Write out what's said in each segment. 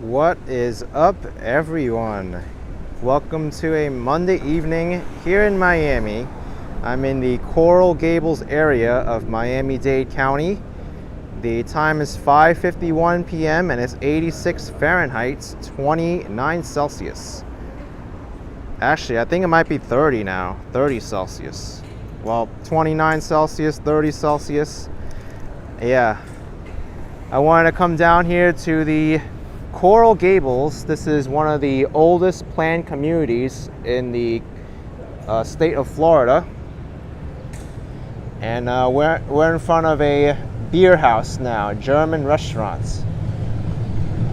What is up, everyone? Welcome to a Monday evening here in Miami. I'm in the Coral Gables area of Miami-Dade County. The time is 5:51 p.m. and it's 86 Fahrenheit, 29 Celsius. Actually, I think it might be 30 now, 30 Celsius. Well, 29 Celsius, 30 Celsius. Yeah. I wanted to come down here to the Coral Gables. This is one of the oldest planned communities in the state of Florida. And we're in front of a beer house now, German restaurants.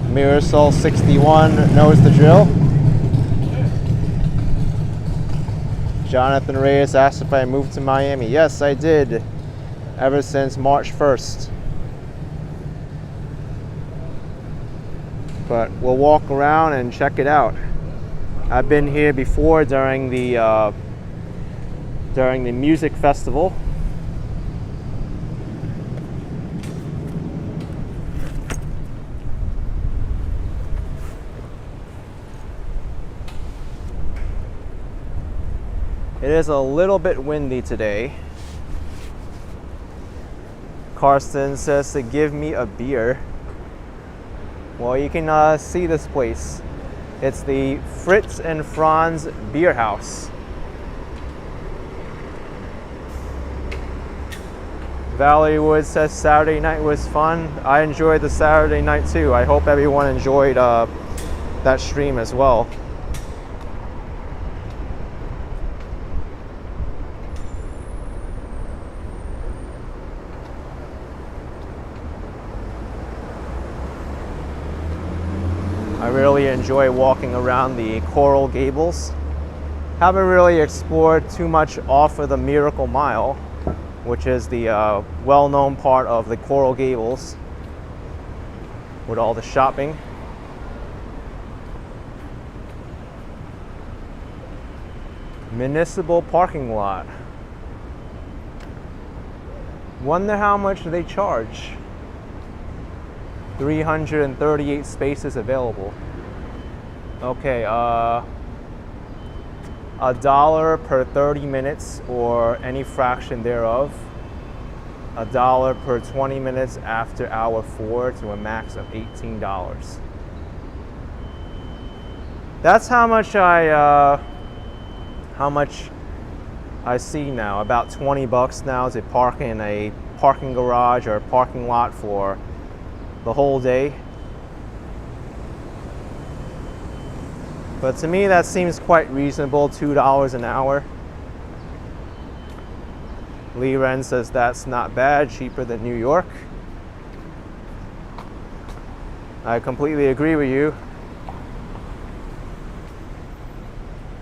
Mirasol 61 knows the drill. Jonathan Reyes asked if I moved to Miami. Yes, I did, ever since March 1st. But we'll walk around and check it out. I've been here before during the music festival. It is a little bit windy today. Karsten says to give me a beer. Well, you can see this place. It's the Fritz and Franz Beer House. Valerie Wood says Saturday night was fun. I enjoyed the Saturday night too. I hope everyone enjoyed that stream as well. I really enjoy walking around the Coral Gables. Haven't really explored too much off of the Miracle Mile, which is the well-known part of the Coral Gables with all the shopping. Municipal parking lot. Wonder how much they charge. 338 spaces available. Okay, $1 per 30 minutes or any fraction thereof. $1 per 20 minutes after hour 4 to a max of $18. That's how much I see now. About 20 bucks now to park in a parking garage or a parking lot for the whole day. But to me that seems quite reasonable, $2 an hour. Lee Ren says that's not bad, cheaper than New York. I completely agree with you.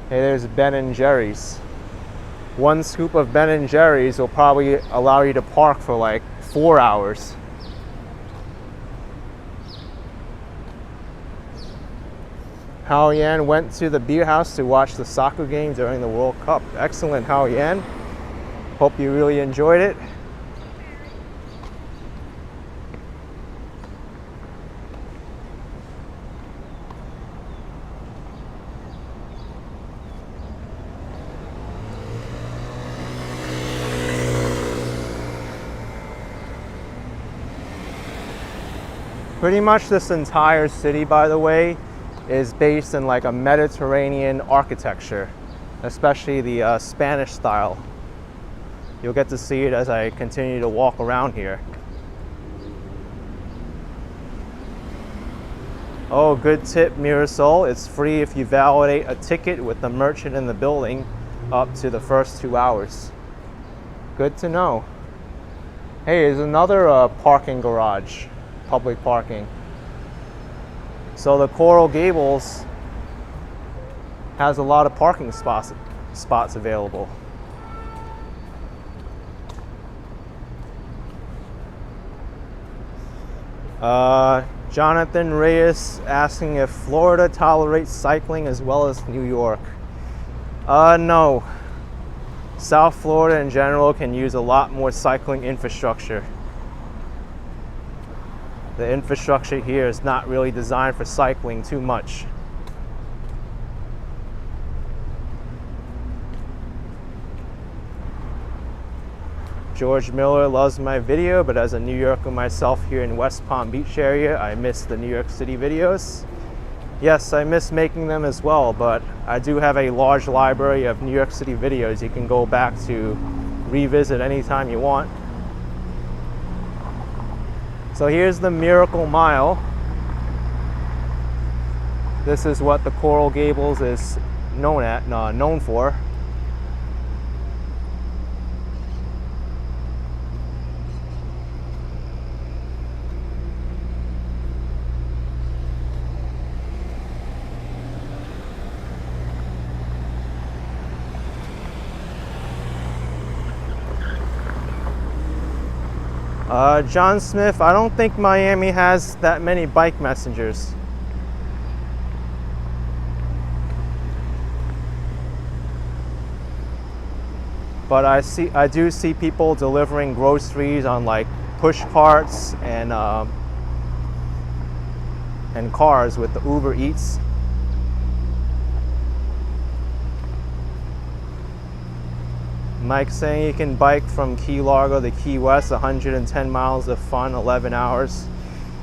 Hey, there's Ben & Jerry's. One scoop of Ben & Jerry's will probably allow you to park for like 4 hours. Hao Yan went to the beer house to watch the soccer game during the World Cup. Excellent, Hao Yan. Hope you really enjoyed it. Pretty much this entire city, by the way, is based in like a Mediterranean architecture, especially the Spanish style. You'll get to see it as I continue to walk around here. Oh, good tip, Mirasol. It's free if you validate a ticket with the merchant in the building up to the first 2 hours. Good to know. Hey, there's another parking garage, public parking. So the Coral Gables has a lot of parking spots available. Jonathan Reyes asking if Florida tolerates cycling as well as New York. No. South Florida in general can use a lot more cycling infrastructure. The infrastructure here is not really designed for cycling too much. George Miller loves my video, but as a New Yorker myself here in West Palm Beach area, I miss the New York City videos. Yes, I miss making them as well, but I do have a large library of New York City videos you can go back to revisit anytime you want. So here's the Miracle Mile. This is what the Coral Gables is known for. John Smith, I don't think Miami has that many bike messengers. But I do see people delivering groceries on like push carts and cars with the Uber Eats. Mike saying you can bike from Key Largo to Key West, 110 miles of fun, 11 hours.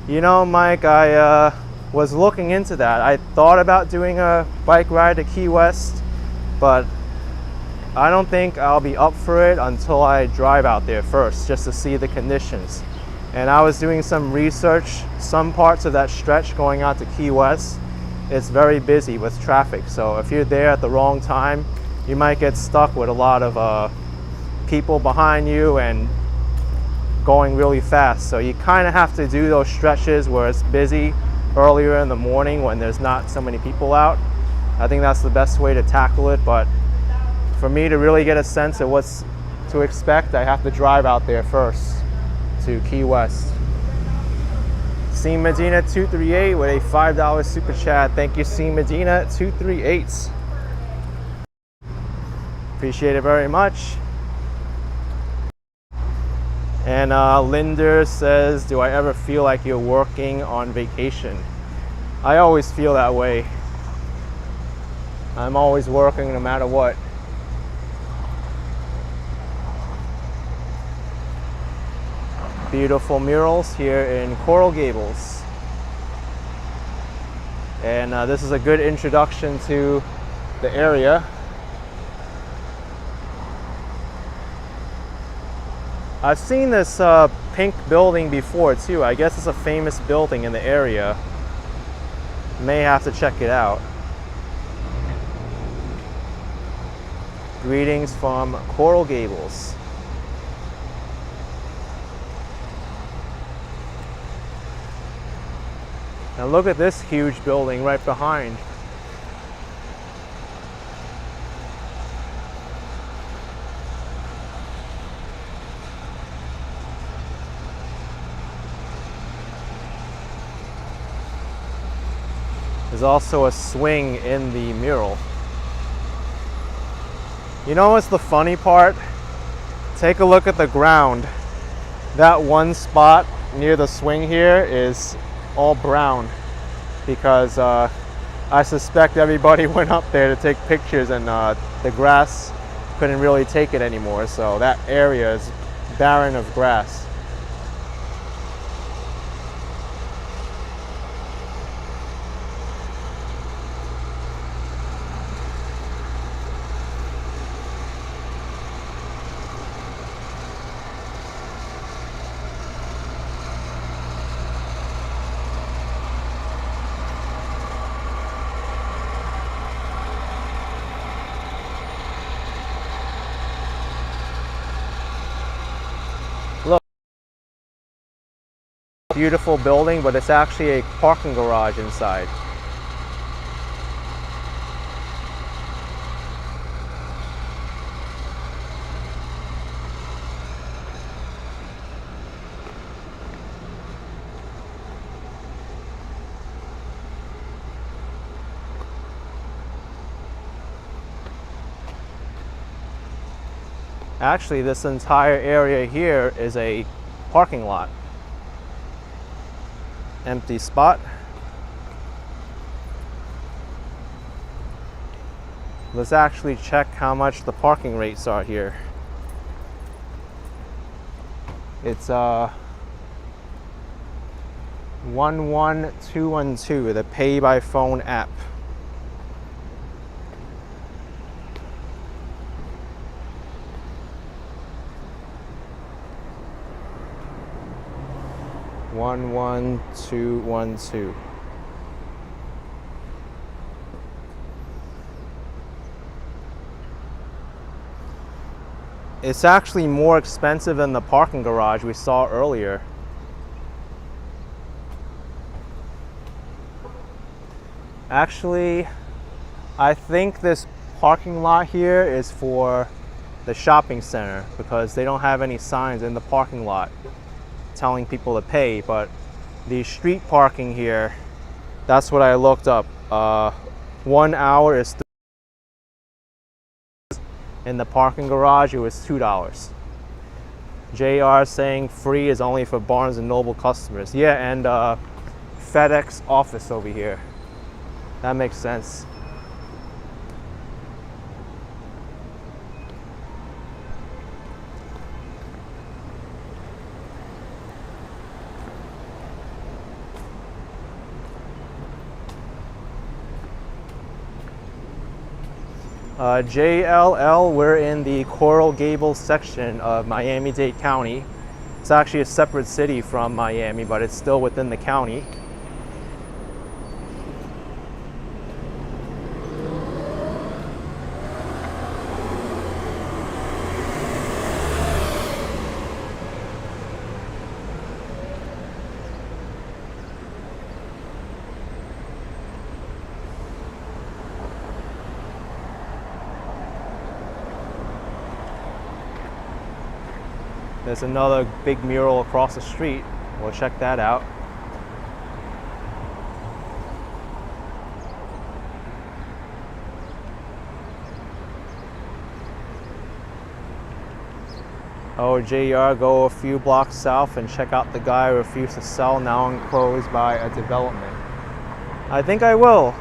You know, Mike, I was looking into that. I thought about doing a bike ride to Key West, but I don't think I'll be up for it until I drive out there first, just to see the conditions. And I was doing some research. Some parts of that stretch going out to Key West, it's very busy with traffic. So if you're there at the wrong time, you might get stuck with a lot of people behind you and going really fast. So you kind of have to do those stretches where it's busy earlier in the morning when there's not so many people out. I think that's the best way to tackle it. But for me to really get a sense of what's to expect, I have to drive out there first to Key West. C Medina 238 with a $5 super chat. Thank you, C Medina 238. Appreciate it very much. And Linder says, do I ever feel like you're working on vacation? I always feel that way. I'm always working no matter what. Beautiful murals here in Coral Gables. And this is a good introduction to the area. I've seen this pink building before too. I guess it's a famous building in the area. May have to check it out. Greetings from Coral Gables. Now look at this huge building right behind. There's also a swing in the mural. You know what's the funny part? Take a look at the ground. That one spot near the swing here is all brown because I suspect everybody went up there to take pictures and the grass couldn't really take it anymore. So that area is barren of grass. Beautiful building, but it's actually a parking garage inside. Actually, this entire area here is a parking lot. empty spot. Let's actually check how much the parking rates are here. It's 11212, the pay by phone app. $11212. It's actually more expensive than the parking garage we saw earlier. Actually, I think this parking lot here is for the shopping center because they don't have any signs in the parking lot telling people to pay, but the street parking here, that's what I looked up. 1 hour is in the parking garage, it was $2. JR saying free is only for Barnes & Noble customers. Yeah, and FedEx office over here. That makes sense. JLL, we're in the Coral Gables section of Miami-Dade County. It's actually a separate city from Miami, but it's still within the county. There's another big mural across the street. We'll check that out. Oh, JR, go a few blocks south and check out the guy who refused to sell, now enclosed by a development. I think I will.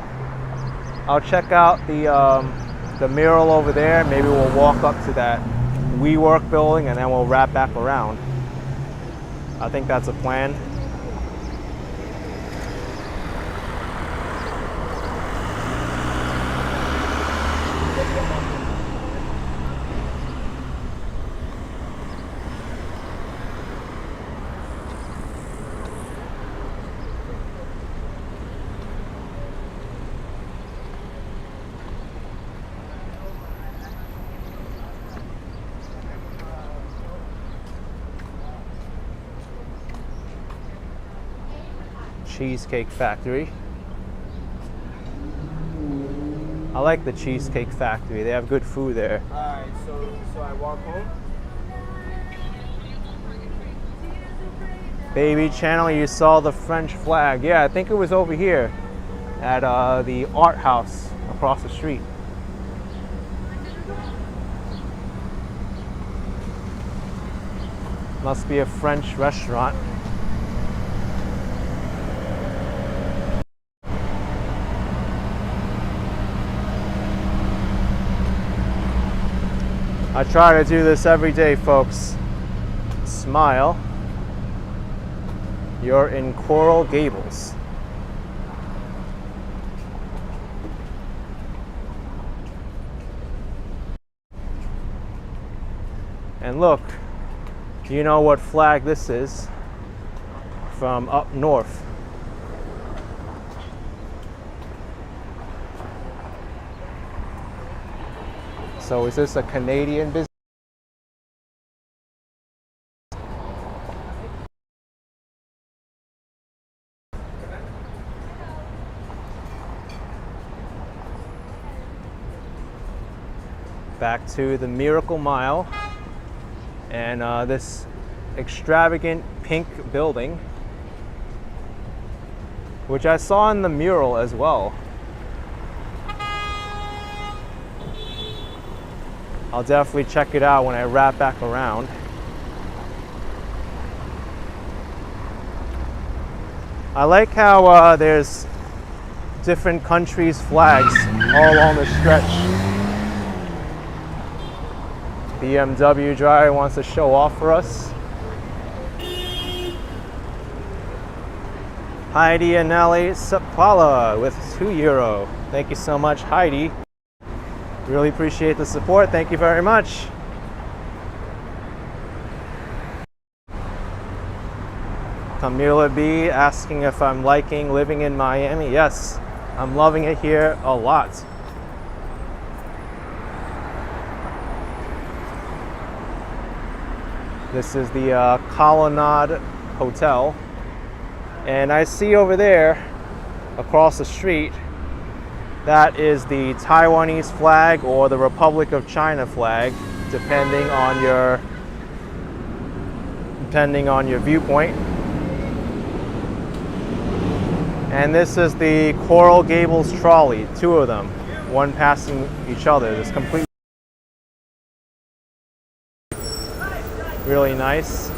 I'll check out the mural over there. Maybe we'll walk up to that WeWork building and then we'll wrap back around. I think that's a plan. Cheesecake Factory. I like the Cheesecake Factory. They have good food there. Alright, so I walk home? Baby channel, you saw the French flag. Yeah, I think it was over here at the art house across the street. Must be a French restaurant. I try to do this every day, folks. Smile. You're in Coral Gables. And look, you know what flag this is from up north. So is this a Canadian business? Back to the Miracle Mile and this extravagant pink building, which I saw in the mural as well. I'll definitely check it out when I wrap back around. I like how there's different countries' flags all along the stretch. BMW driver wants to show off for us. Heidi Anelli Sapala with €2. Thank you so much, Heidi. Really appreciate the support. Thank you very much. Camila B asking if I'm liking living in Miami. Yes, I'm loving it here a lot. This is the Colonnade Hotel. And I see over there, across the street, that is the Taiwanese flag or the Republic of China flag, depending on your viewpoint. And this is the Coral Gables trolley, two of them, one passing each other. It's completely really nice.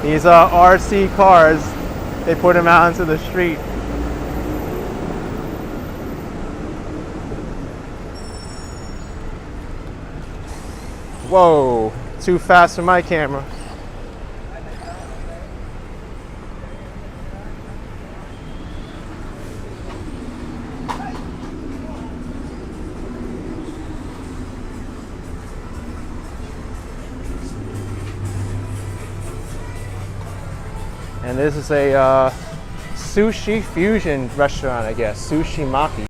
These are RC cars. They put them out into the street. Whoa, too fast for my camera. And this is a sushi fusion restaurant, I guess. Sushi Maki.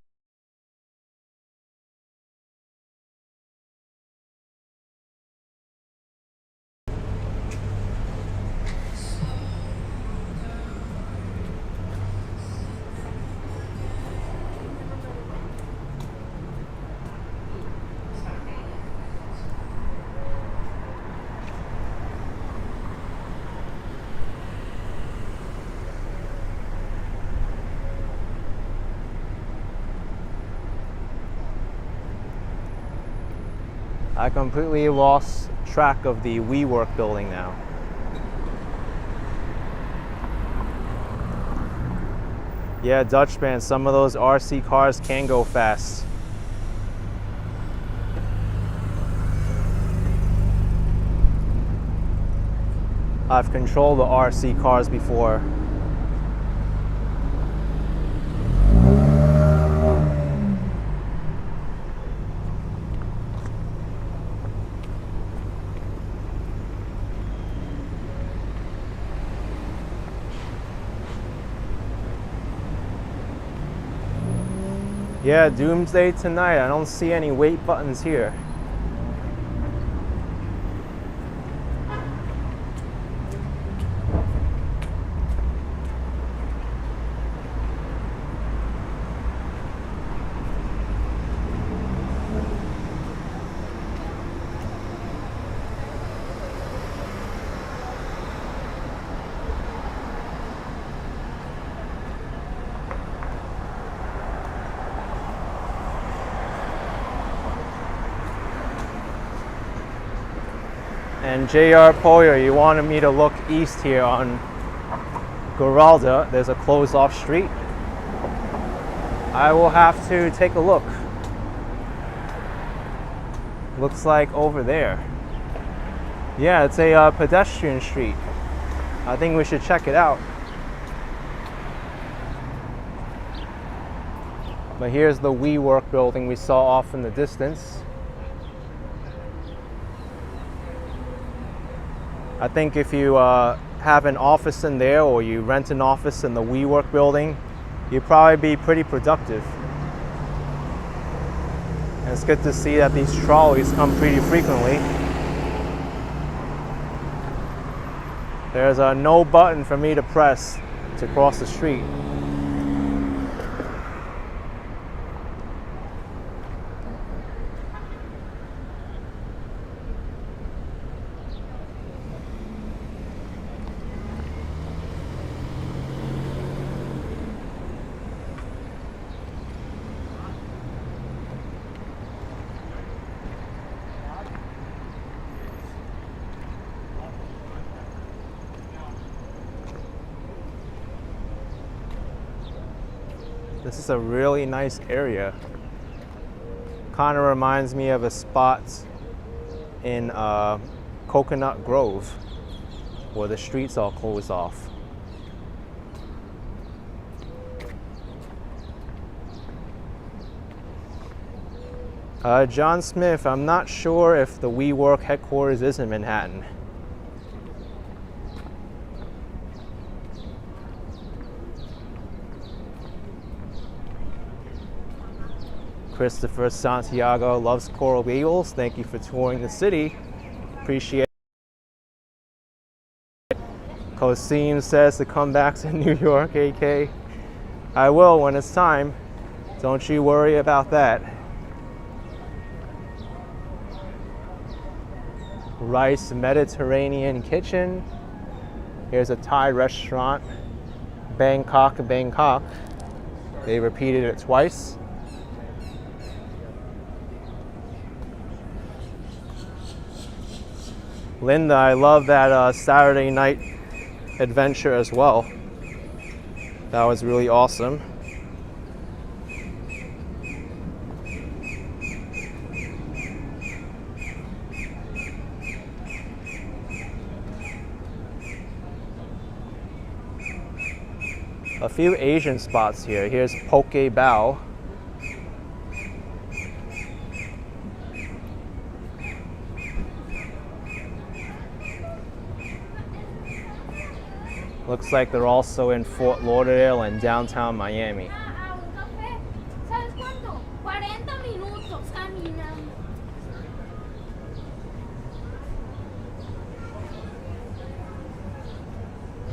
I completely lost track of the WeWork building now. Yeah, Dutchman, some of those RC cars can go fast. I've controlled the RC cars before. Yeah, Doomsday tonight. I don't see any wait buttons here. And JR Poyer, you wanted me to look east here on Giralda. There's a closed off street. I will have to take a look. Looks like over there. Yeah, it's a pedestrian street. I think we should check it out. But here's the WeWork building we saw off in the distance. I think if you have an office in there or you rent an office in the WeWork building, you'd probably be pretty productive. And it's good to see that these trolleys come pretty frequently. There's no button for me to press to cross the street. This is a really nice area. Kind of reminds me of a spot in Coconut Grove where the streets all closed off. John Smith, I'm not sure if the WeWork headquarters is in Manhattan. Christopher Santiago loves Coral Gables. Thank you for touring the city. Appreciate it. Cosine says to come back to New York, AK. I will when it's time. Don't you worry about that. Rice Mediterranean Kitchen. Here's a Thai restaurant. Bangkok, Bangkok. They repeated it twice. Linda, I love that Saturday night adventure as well. That was really awesome. A few Asian spots here. Here's Poke Bao. Looks like they're also in Fort Lauderdale and downtown Miami.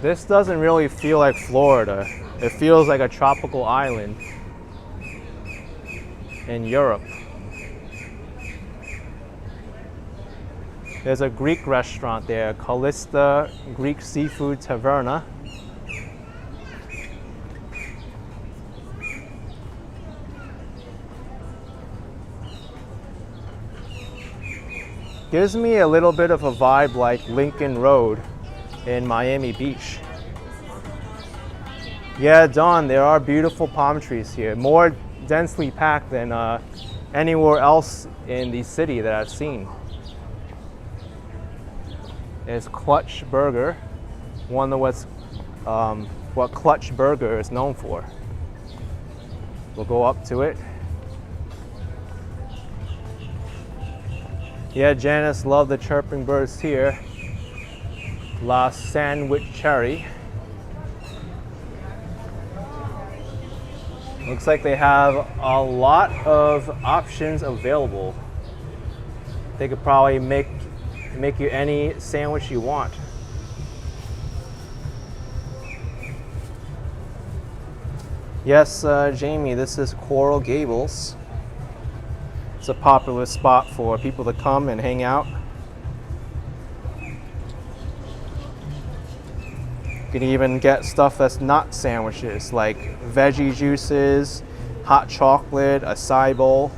This doesn't really feel like Florida. It feels like a tropical island in Europe. There's a Greek restaurant there, Callista Greek Seafood Taverna. Gives me a little bit of a vibe like Lincoln Road in Miami Beach. Yeah, Dawn, there are beautiful palm trees here, more densely packed than anywhere else in the city that I've seen. There's Clutch Burger. Wonder what Clutch Burger is known for. We'll go up to it. Yeah, Janice loved the chirping birds here. La Sandwich Cherry. Looks like they have a lot of options available. They could probably make you any sandwich you want. Yes, Jamie, this is Coral Gables. It's a popular spot for people to come and hang out. You can even get stuff that's not sandwiches, like veggie juices, hot chocolate, acai bowl.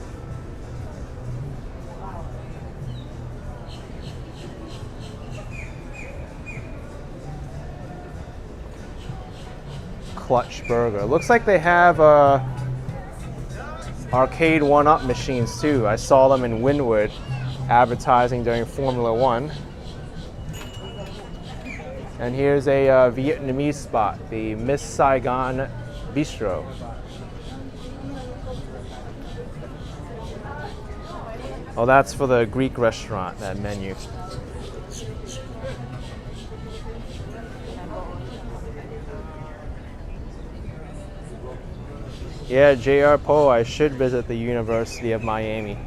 Clutch Burger. Looks like they have arcade one-up machines too. I saw them in Wynwood advertising during Formula One. And here's a Vietnamese spot, the Miss Saigon Bistro. Oh, that's for the Greek restaurant, that menu. Yeah, J.R. Poe, I should visit the University of Miami.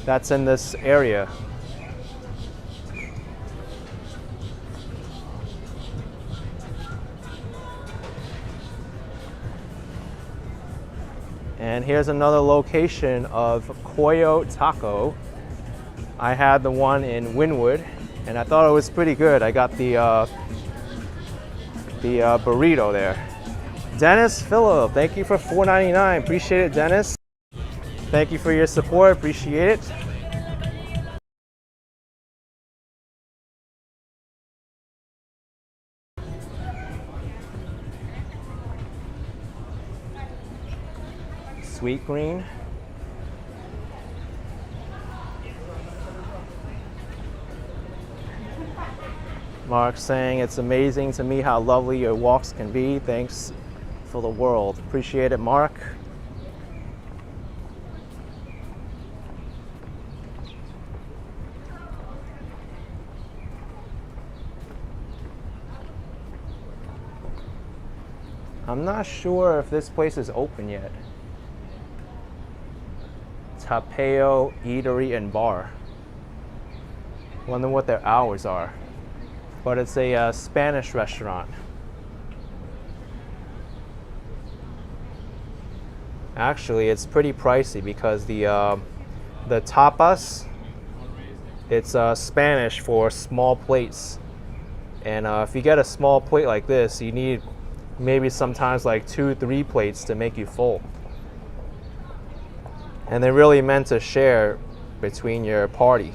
That's in this area. And here's another location of Coyo Taco. I had the one in Wynwood, and I thought it was pretty good. I got the burrito there. Dennis Phillip, thank you for $4.99. Appreciate it, Dennis. Thank you for your support. Appreciate it. Sweet green. Mark saying it's amazing to me how lovely your walks can be. Thanks for the world. Appreciate it, Mark. I'm not sure if this place is open yet. Tapeo Eatery and Bar. Wonder what their hours are. But it's a Spanish restaurant. Actually, it's pretty pricey because the tapas, it's Spanish for small plates. And if you get a small plate like this, you need maybe sometimes like 2-3 plates to make you full. And they're really meant to share between your party.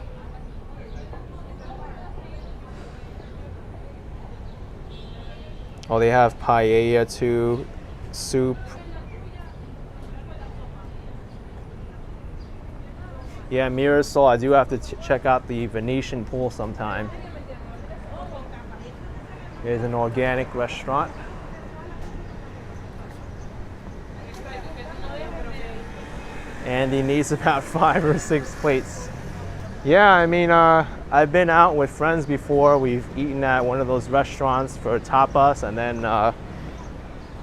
Oh, they have paella too, soup. Yeah, Mirasol, I do have to check out the Venetian pool sometime. Here's an organic restaurant. And he needs about 5 or 6 plates. Yeah, I mean, I've been out with friends before. We've eaten at one of those restaurants for tapas, and then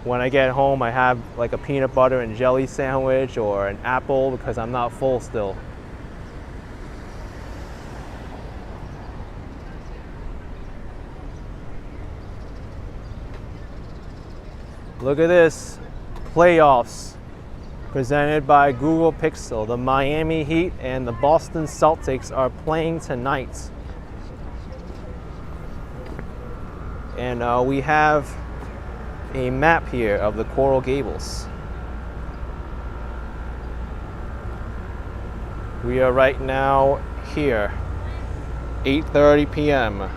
when I get home, I have like a peanut butter and jelly sandwich or an apple because I'm not full still. Look at this, playoffs. Presented by Google Pixel. The Miami Heat and the Boston Celtics are playing tonight. And we have a map here of the Coral Gables. We are right now here, 8:30 p.m.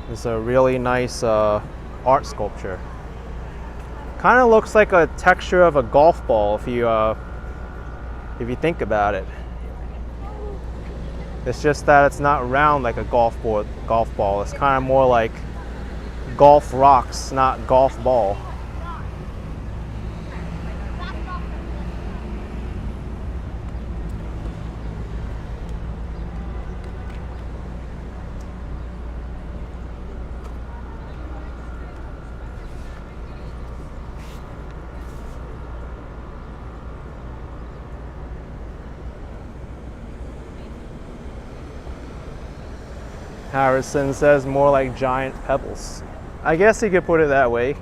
It's a really nice art sculpture. Kind of looks like a texture of a golf ball if you think about it. It's just that it's not round like a golf ball. It's kind of more like golf rocks, not golf ball. Harrison says more like giant pebbles. I guess you could put it that way.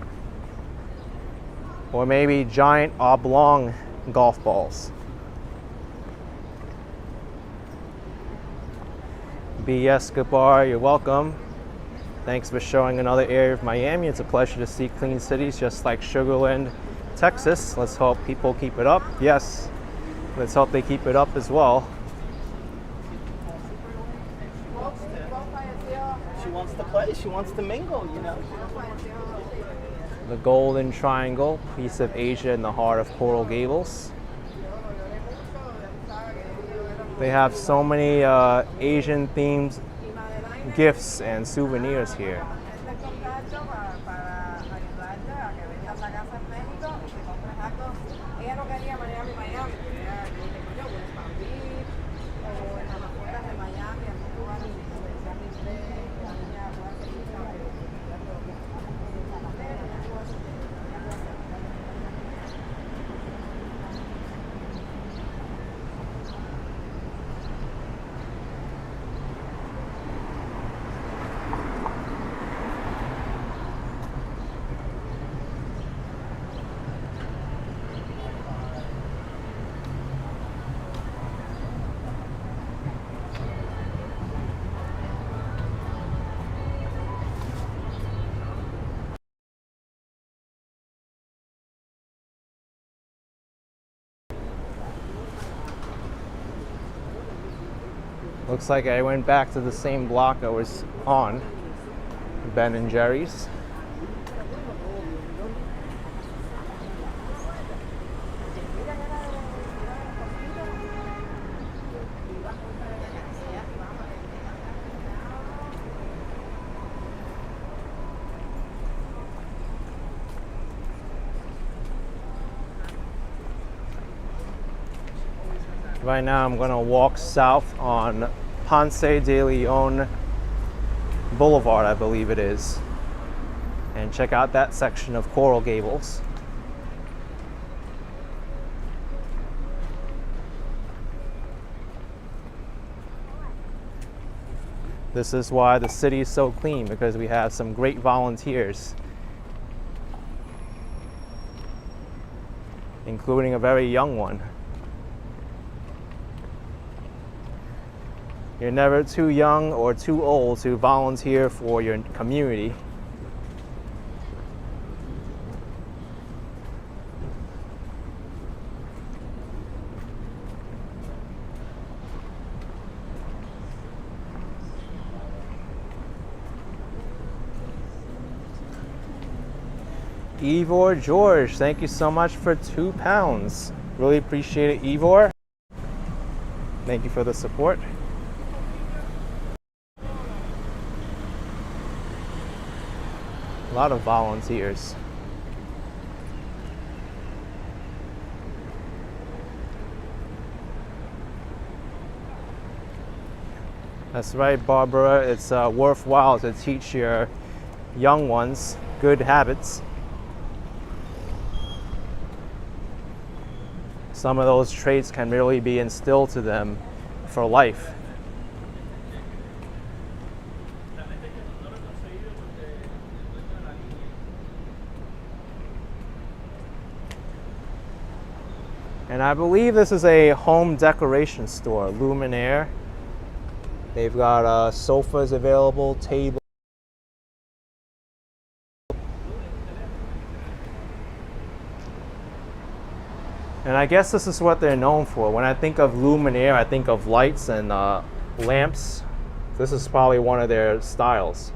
Or maybe giant oblong golf balls. B. Escobar, you're welcome. Thanks for showing another area of Miami. It's a pleasure to see clean cities just like Sugarland, Texas. Let's hope people keep it up. Yes, let's hope they keep it up as well. She wants to play. She wants to mingle, you know. The Golden Triangle, piece of Asia in the heart of Coral Gables. They have so many Asian themed gifts and souvenirs here. Looks like I went back to the same block I was on, Ben and Jerry's. Right now I'm gonna walk south on Ponce de Leon Boulevard, I believe it is, and check out that section of Coral Gables. This is why the city is so clean, because we have some great volunteers, including a very young one. You're never too young or too old to volunteer for your community. Ivor George, thank you so much for £2. Really appreciate it, Ivor. Thank you for the support. A lot of volunteers. That's right, Barbara. It's worthwhile to teach your young ones good habits. Some of those traits can really be instilled to them for life. And I believe this is a home decoration store, Luminaire. They've got sofas available, tables. And I guess this is what they're known for. When I think of Luminaire, I think of lights and lamps. This is probably one of their styles.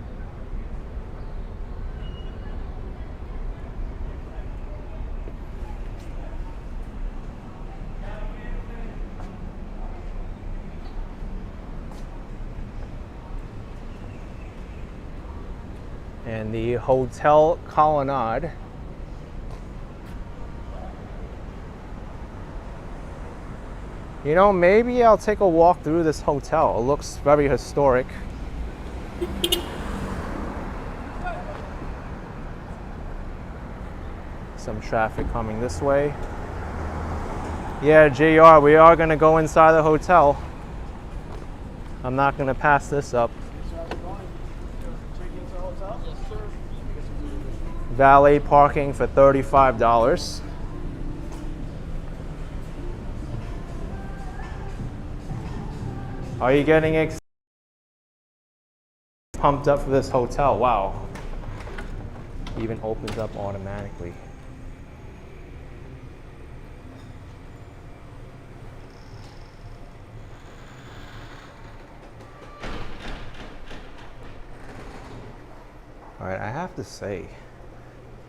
And the Hotel Colonnade. You know, maybe I'll take a walk through this hotel. It looks very historic. Some traffic coming this way. Yeah, JR, we are gonna go inside the hotel. I'm not gonna pass this up. Valet parking for $35. Are you getting pumped up for this hotel? Wow. Even opens up automatically. All right, I have to say,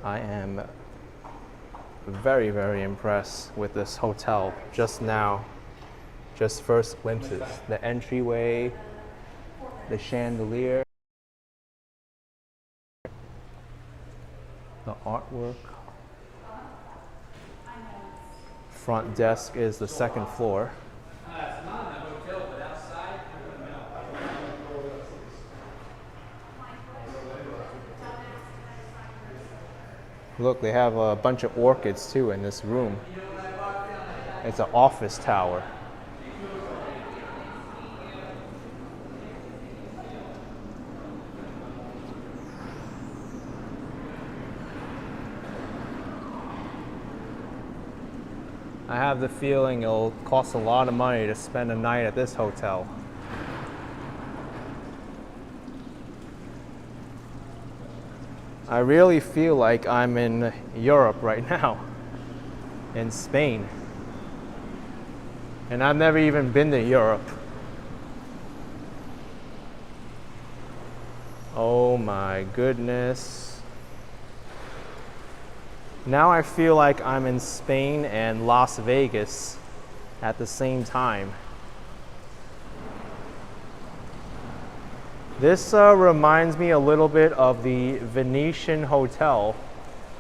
I am very, very impressed with this hotel just now. Just first glimpses. The entryway, the chandelier, the artwork. Front desk is the second floor. Look, they have a bunch of orchids too in this room. It's an office tower. I have the feeling it'll cost a lot of money to spend a night at this hotel. I really feel like I'm in Europe right now, in Spain. And I've never even been to Europe. my goodness. Now I feel like I'm in Spain and Las Vegas at the same time. This reminds me a little bit of the Venetian Hotel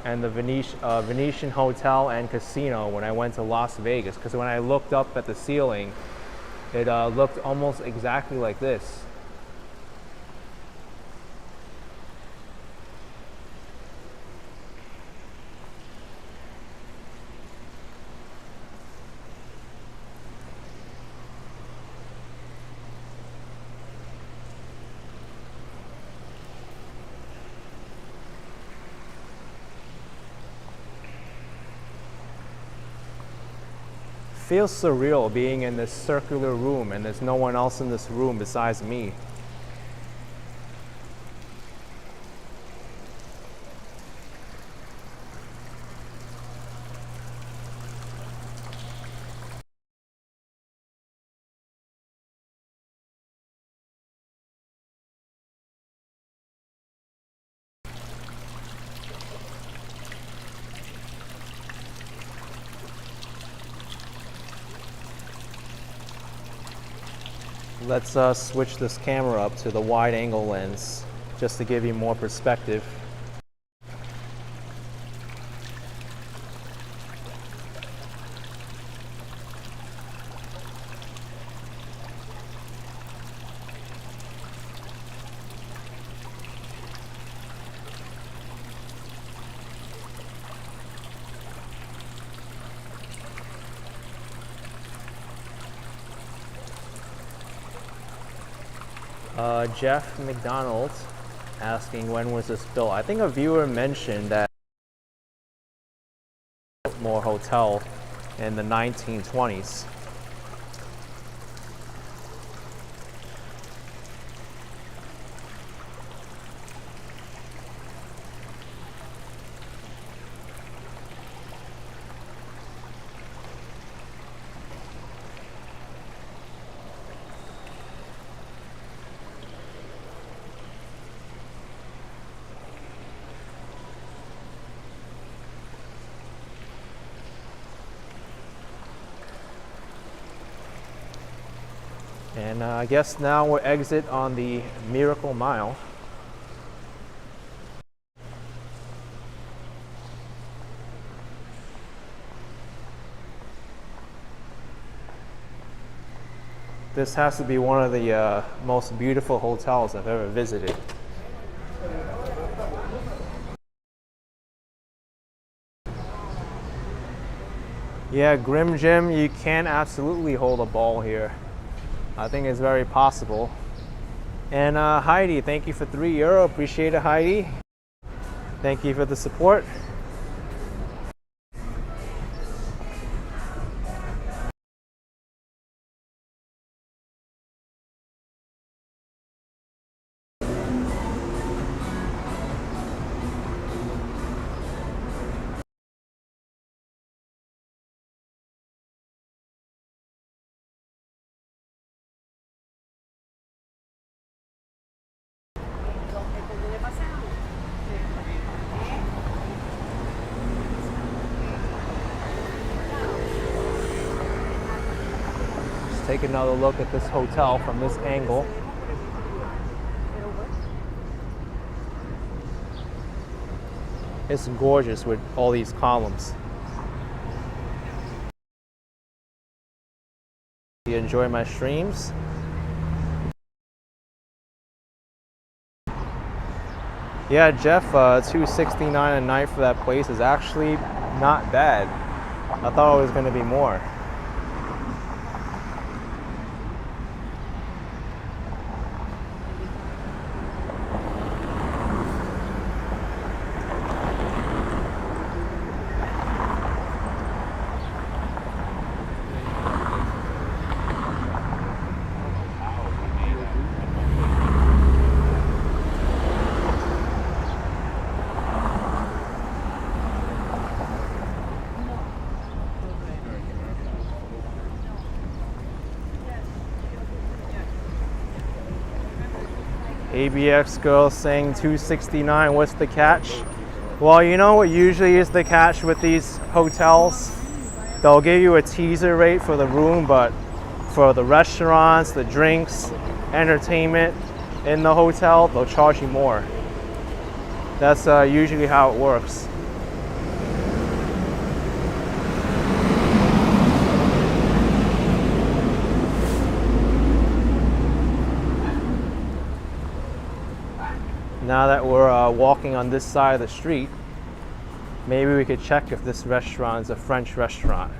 and the Venetian Hotel and Casino when I went to Las Vegas, because when I looked up at the ceiling, it looked almost exactly like this. Feels surreal being in this circular room and there's no one else in this room besides me. Let's switch this camera up to the wide angle lens just to give you more perspective. Jeff McDonald asking when was this built. I think a viewer mentioned that more hotel in the 1920s. And I guess now we'll exit on the Miracle Mile. This has to be one of the most beautiful hotels I've ever visited. Yeah, Grim Jim, you can absolutely hold a ball here. I think it's very possible. And Heidi, thank you for €3. Appreciate it, Heidi. Thank you for the support. Take another look at this hotel from this angle. It's gorgeous with all these columns. You enjoy my streams? Yeah, Jeff, $269 a night for that place is actually not bad. I thought it was going to be more. ABX girl saying 269, what's the catch? Well, you know what usually is the catch with these hotels? They'll give you a teaser rate for the room, but for the restaurants, the drinks, entertainment in the hotel, they'll charge you more. That's usually how it works. Now that we're walking on this side of the street, maybe we could check if this restaurant is a French restaurant.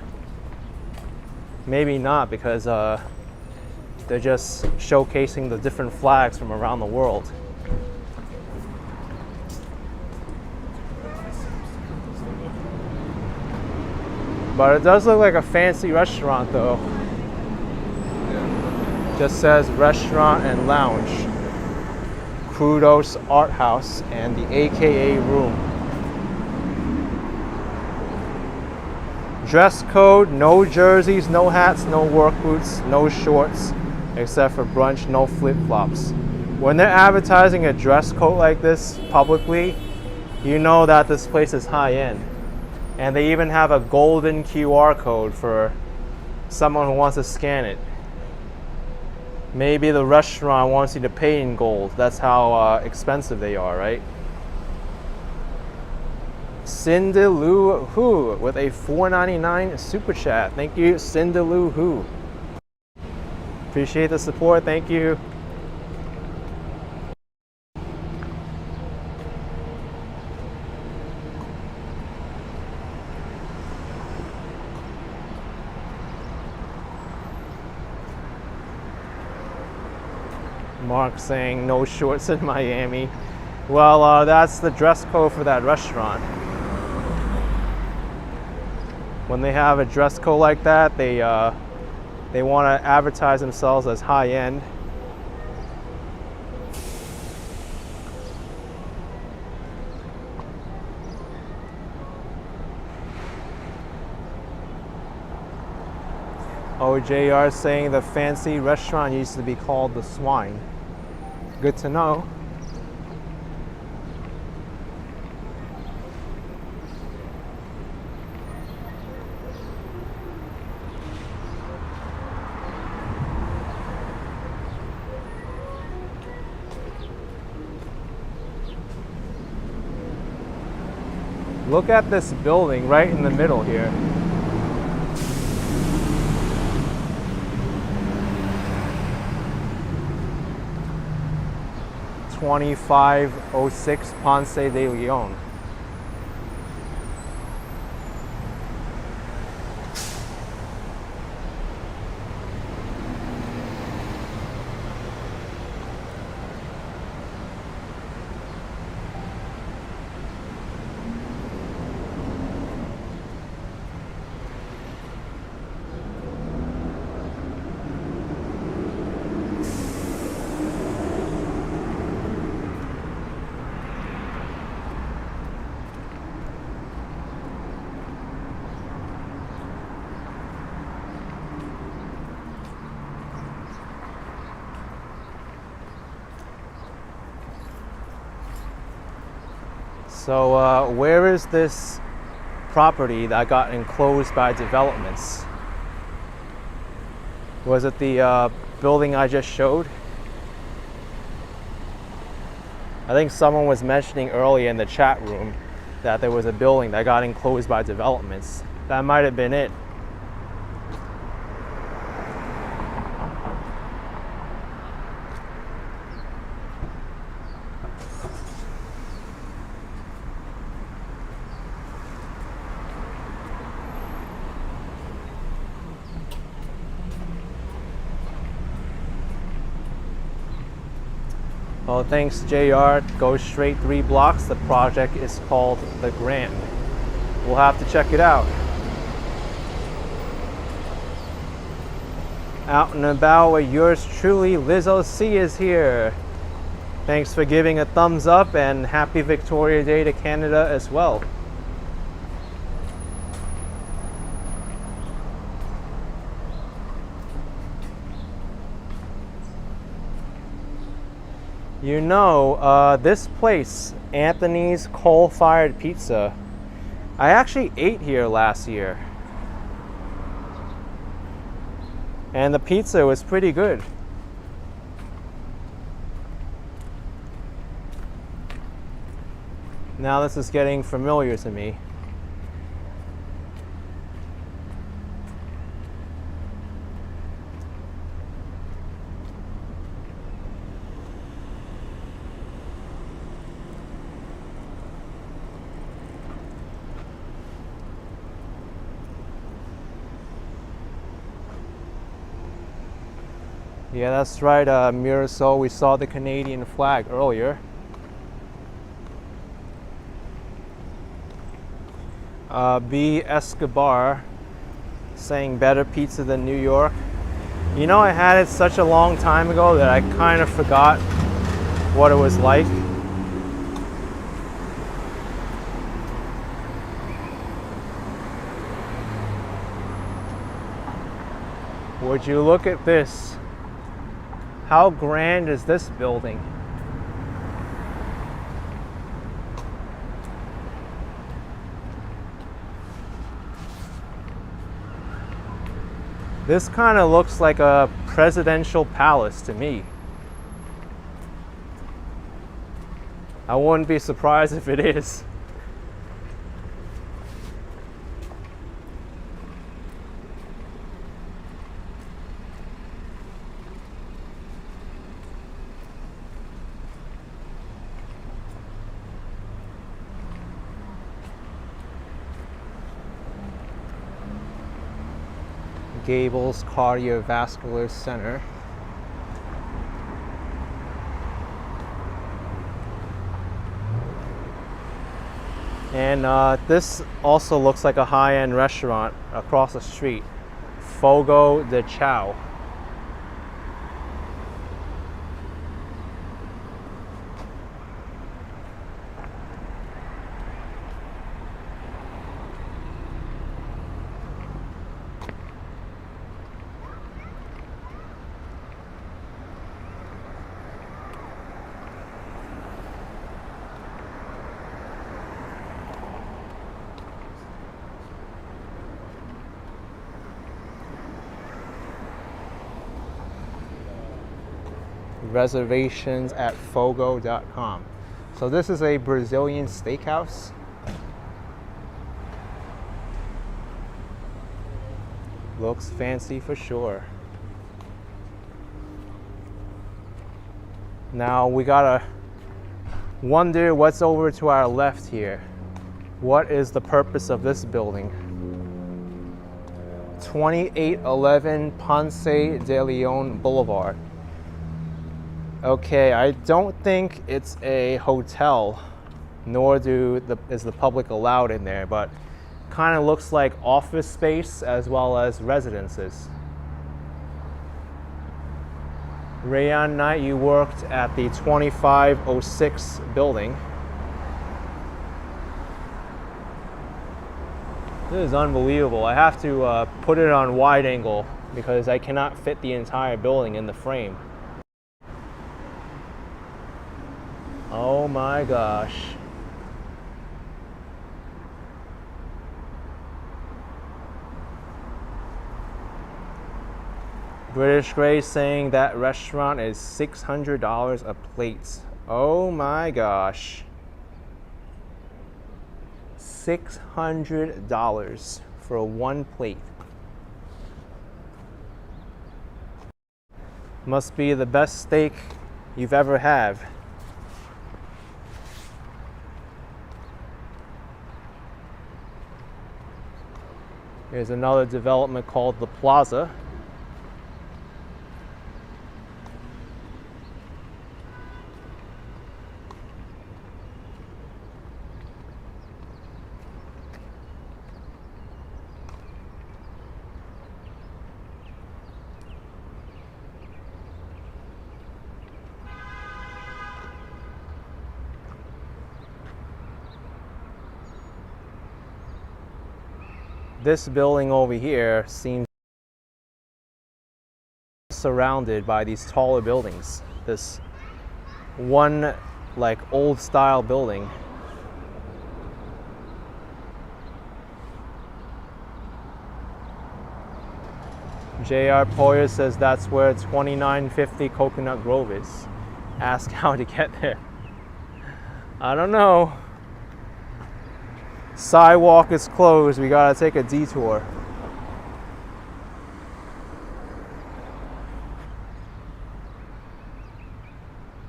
Maybe not, because they're just showcasing the different flags from around the world. But it does look like a fancy restaurant though. Just says restaurant and lounge. Kudos Art House and the AKA room. Dress code, no jerseys, no hats, no work boots, no shorts, except for brunch, no flip-flops. When they're advertising a dress code like this publicly, you know that this place is high-end. And they even have a golden QR code for someone who wants to scan it. Maybe the restaurant wants you to pay in gold. That's how expensive they are, right? Cindeloo Hu with a $4.99 super chat. Thank you, Cindeloo Hu. Appreciate the support. Thank you. Mark saying no shorts in Miami. Well, that's the dress code for that restaurant. When they have a dress code like that, they want to advertise themselves as high-end. Oh, JR saying the fancy restaurant used to be called the Swine. Good to know. Look at this building right in the middle here. $2506 Ponce de Leon. So where is this property that got enclosed by developments? Was it the building I just showed? I think someone was mentioning earlier in the chat room that there was a building that got enclosed by developments. That might have been it. Well, thanks, JR. Go straight 3 blocks. The project is called The Grand. We'll have to check it out. Out and about with yours truly, Lizzo C is here. Thanks for giving a thumbs up, and happy Victoria Day to Canada as well. You know, this place, Anthony's Coal-Fired Pizza, I actually ate here last year. And the pizza was pretty good. Now this is getting familiar to me. Yeah, that's right, Mirasol. We saw the Canadian flag earlier. B. Escobar saying better pizza than New York. You know, I had it such a long time ago that I kind of forgot what it was like. Would you look at this? How grand is this building? This kind of looks like a presidential palace to me. I wouldn't be surprised if it is. Gables Cardiovascular Center. And this also looks like a high-end restaurant across the street, Fogo de Chao. Reservations at fogo.com. So this is a Brazilian steakhouse. Looks fancy for sure. Now we gotta wonder what's over to our left here. What is the purpose of this building? 2811 Ponce de Leon Boulevard. Okay, I don't think it's a hotel, nor is the public allowed in there, but kind of looks like office space as well as residences. Rayon Knight, you worked at the 2506 building. This is unbelievable. I have to put it on wide angle because I cannot fit the entire building in the frame. Oh my gosh. British Gray saying that restaurant is $600 a plate. Oh my gosh. $600 for one plate. Must be the best steak you've ever had. Here's another development called the Plaza. This building over here seems surrounded by these taller buildings. This one like old style building. JR Poyer says that's where 2950 Coconut Grove is. Ask how to get there. I don't know. Sidewalk is closed. We gotta take a detour.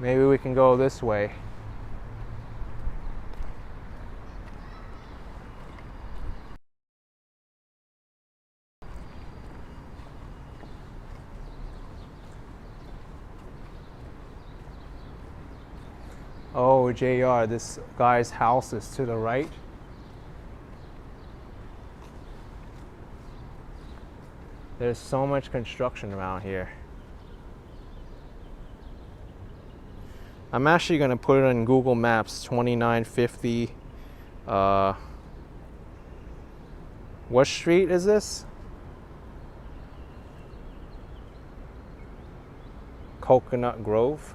Maybe we can go this way. Oh, JR, this guy's house is to the right. There's so much construction around here. I'm actually going to put it on Google Maps, 2950. What street is this? Coconut Grove.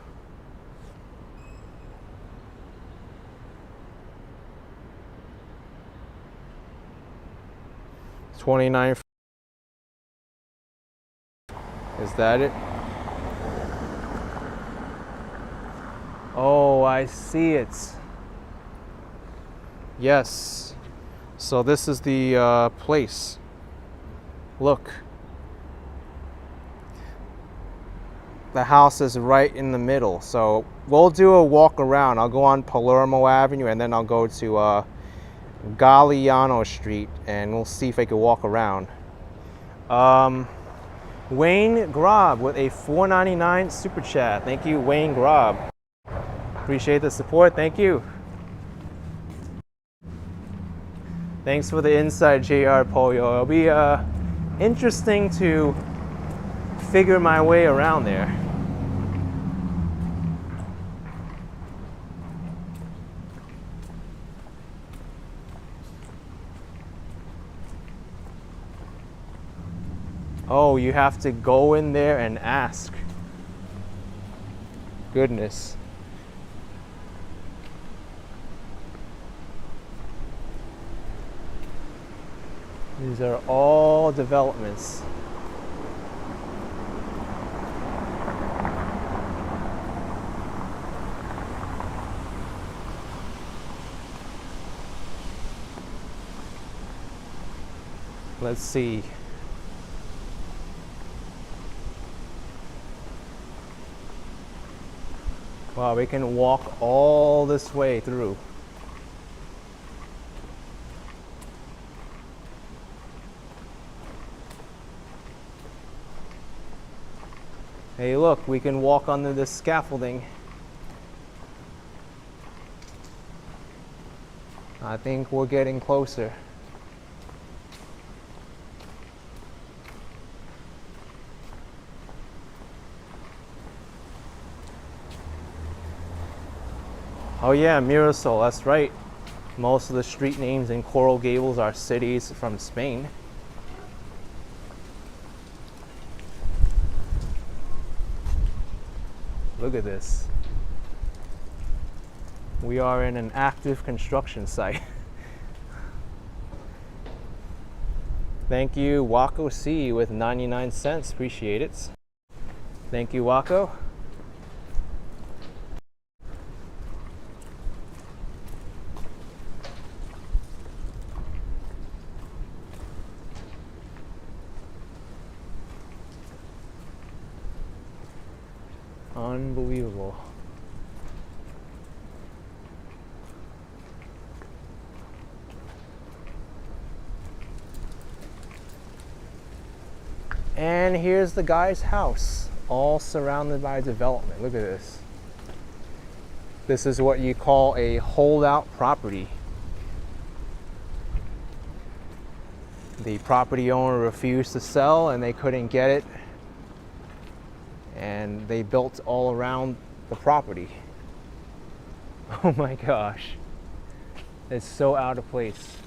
Is that it? Oh, I see it. Yes. So this is the place. Look. The house is right in the middle. So we'll do a walk around. I'll go on Palermo Avenue and then I'll go to Galliano Street and we'll see if I can walk around. Wayne Grob with a $4.99 super chat. Thank you, Wayne Grob. Appreciate the support. Thank you. Thanks for the insight, JR Pollo. It'll be interesting to figure my way around there. Oh, you have to go in there and ask. Goodness. These are all developments. Let's see. Wow, we can walk all this way through. Hey, look, we can walk under this scaffolding. I think we're getting closer. Oh yeah, Mirasol, that's right. Most of the street names in Coral Gables are cities from Spain. Look at this. We are in an active construction site. Thank you, Wako C with 99 cents. Appreciate it. Thank you, Wako. Unbelievable. And here's the guy's house, all surrounded by development. Look at this. This is what you call a holdout property. The property owner refused to sell and they couldn't get it. And they built all around the property. Oh my gosh. It's so out of place.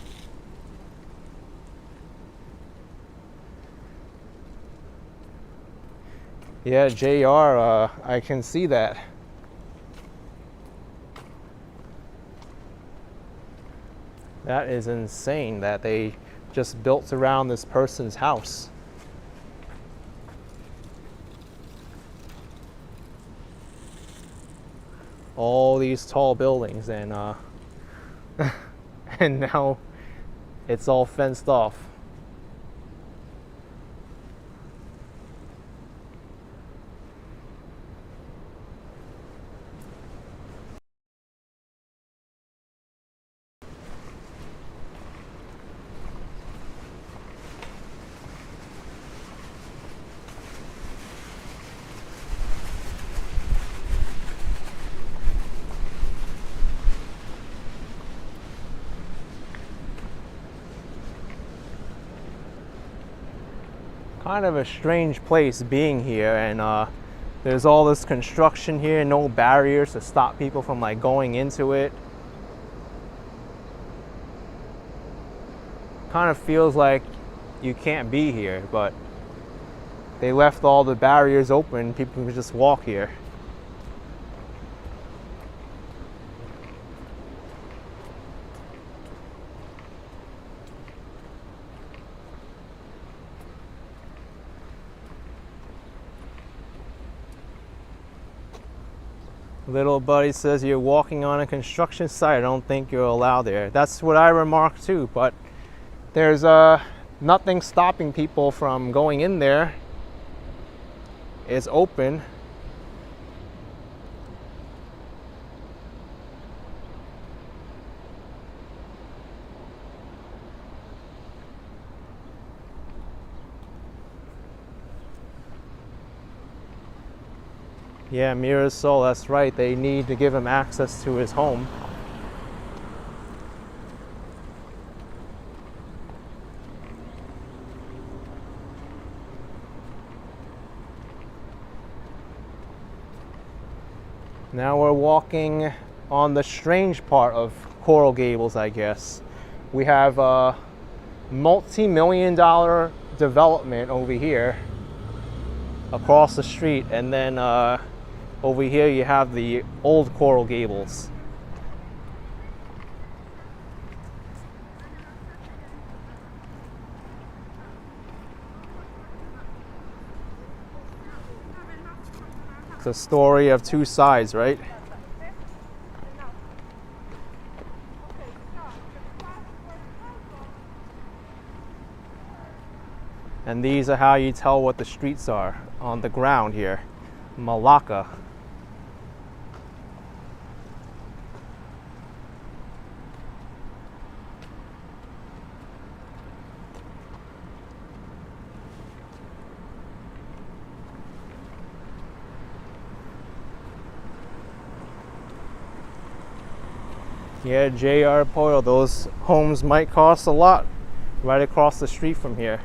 Yeah, JR, I can see that. That is insane that they just built around this person's house. All these tall buildings, and and now it's all fenced off. Kind of a strange place being here, and there's all this construction here, no barriers to stop people from like going into it. Kind of feels like you can't be here, but they left all the barriers open. People can just walk here. Little buddy says you're walking on a construction site. I don't think you're allowed there. That's what I remarked too, but there's nothing stopping people from going in there. It's open. Yeah, Mira's soul, that's right. They need to give him access to his home. Now we're walking on the strange part of Coral Gables, I guess. We have a multi-million-dollar development over here across the street, and then over here you have the old Coral Gables. It's a story of two sides, right? And these are how you tell what the streets are on the ground here. Malacca. Yeah, JR Pollo, those homes might cost a lot right across the street from here.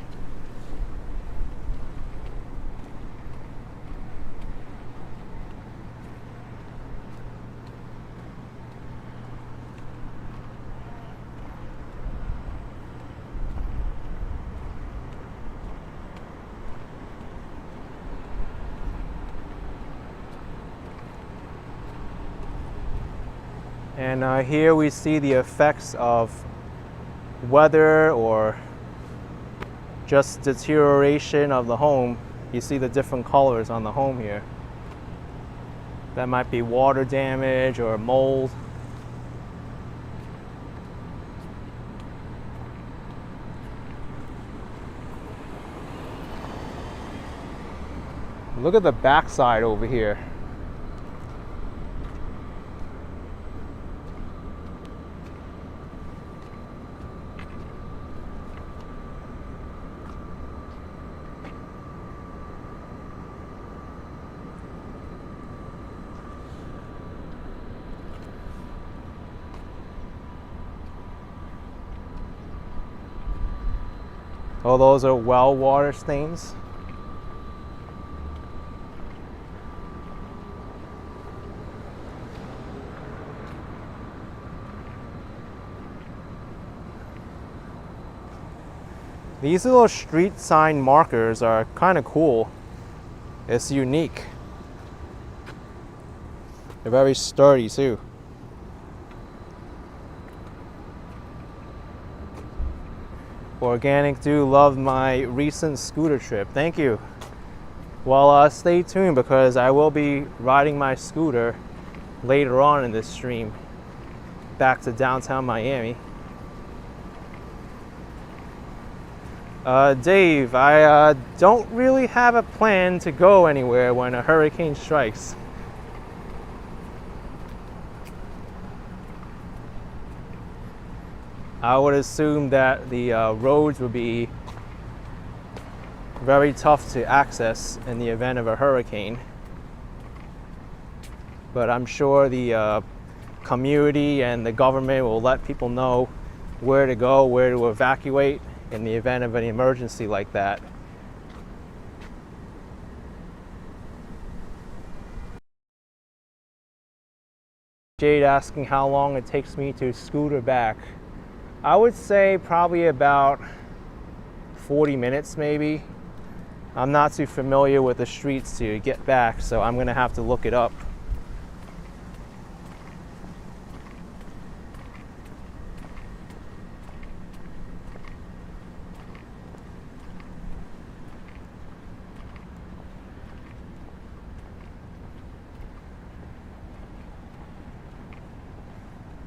And here we see the effects of weather or just deterioration of the home. You see the different colors on the home here. That might be water damage or mold. Look at the backside over here. Oh, those are well water stains. These little street sign markers are kind of cool. It's unique. They're very sturdy too. Organic do love my recent scooter trip. Thank you. Well, stay tuned because I will be riding my scooter later on in this stream back to downtown Miami. Dave, I don't really have a plan to go anywhere when a hurricane strikes. I would assume that the roads would be very tough to access in the event of a hurricane. But I'm sure the community and the government will let people know where to go, where to evacuate in the event of an emergency like that. Jade asking how long it takes me to scooter back. I would say probably about 40 minutes maybe. I'm not too familiar with the streets to get back, so I'm gonna have to look it up.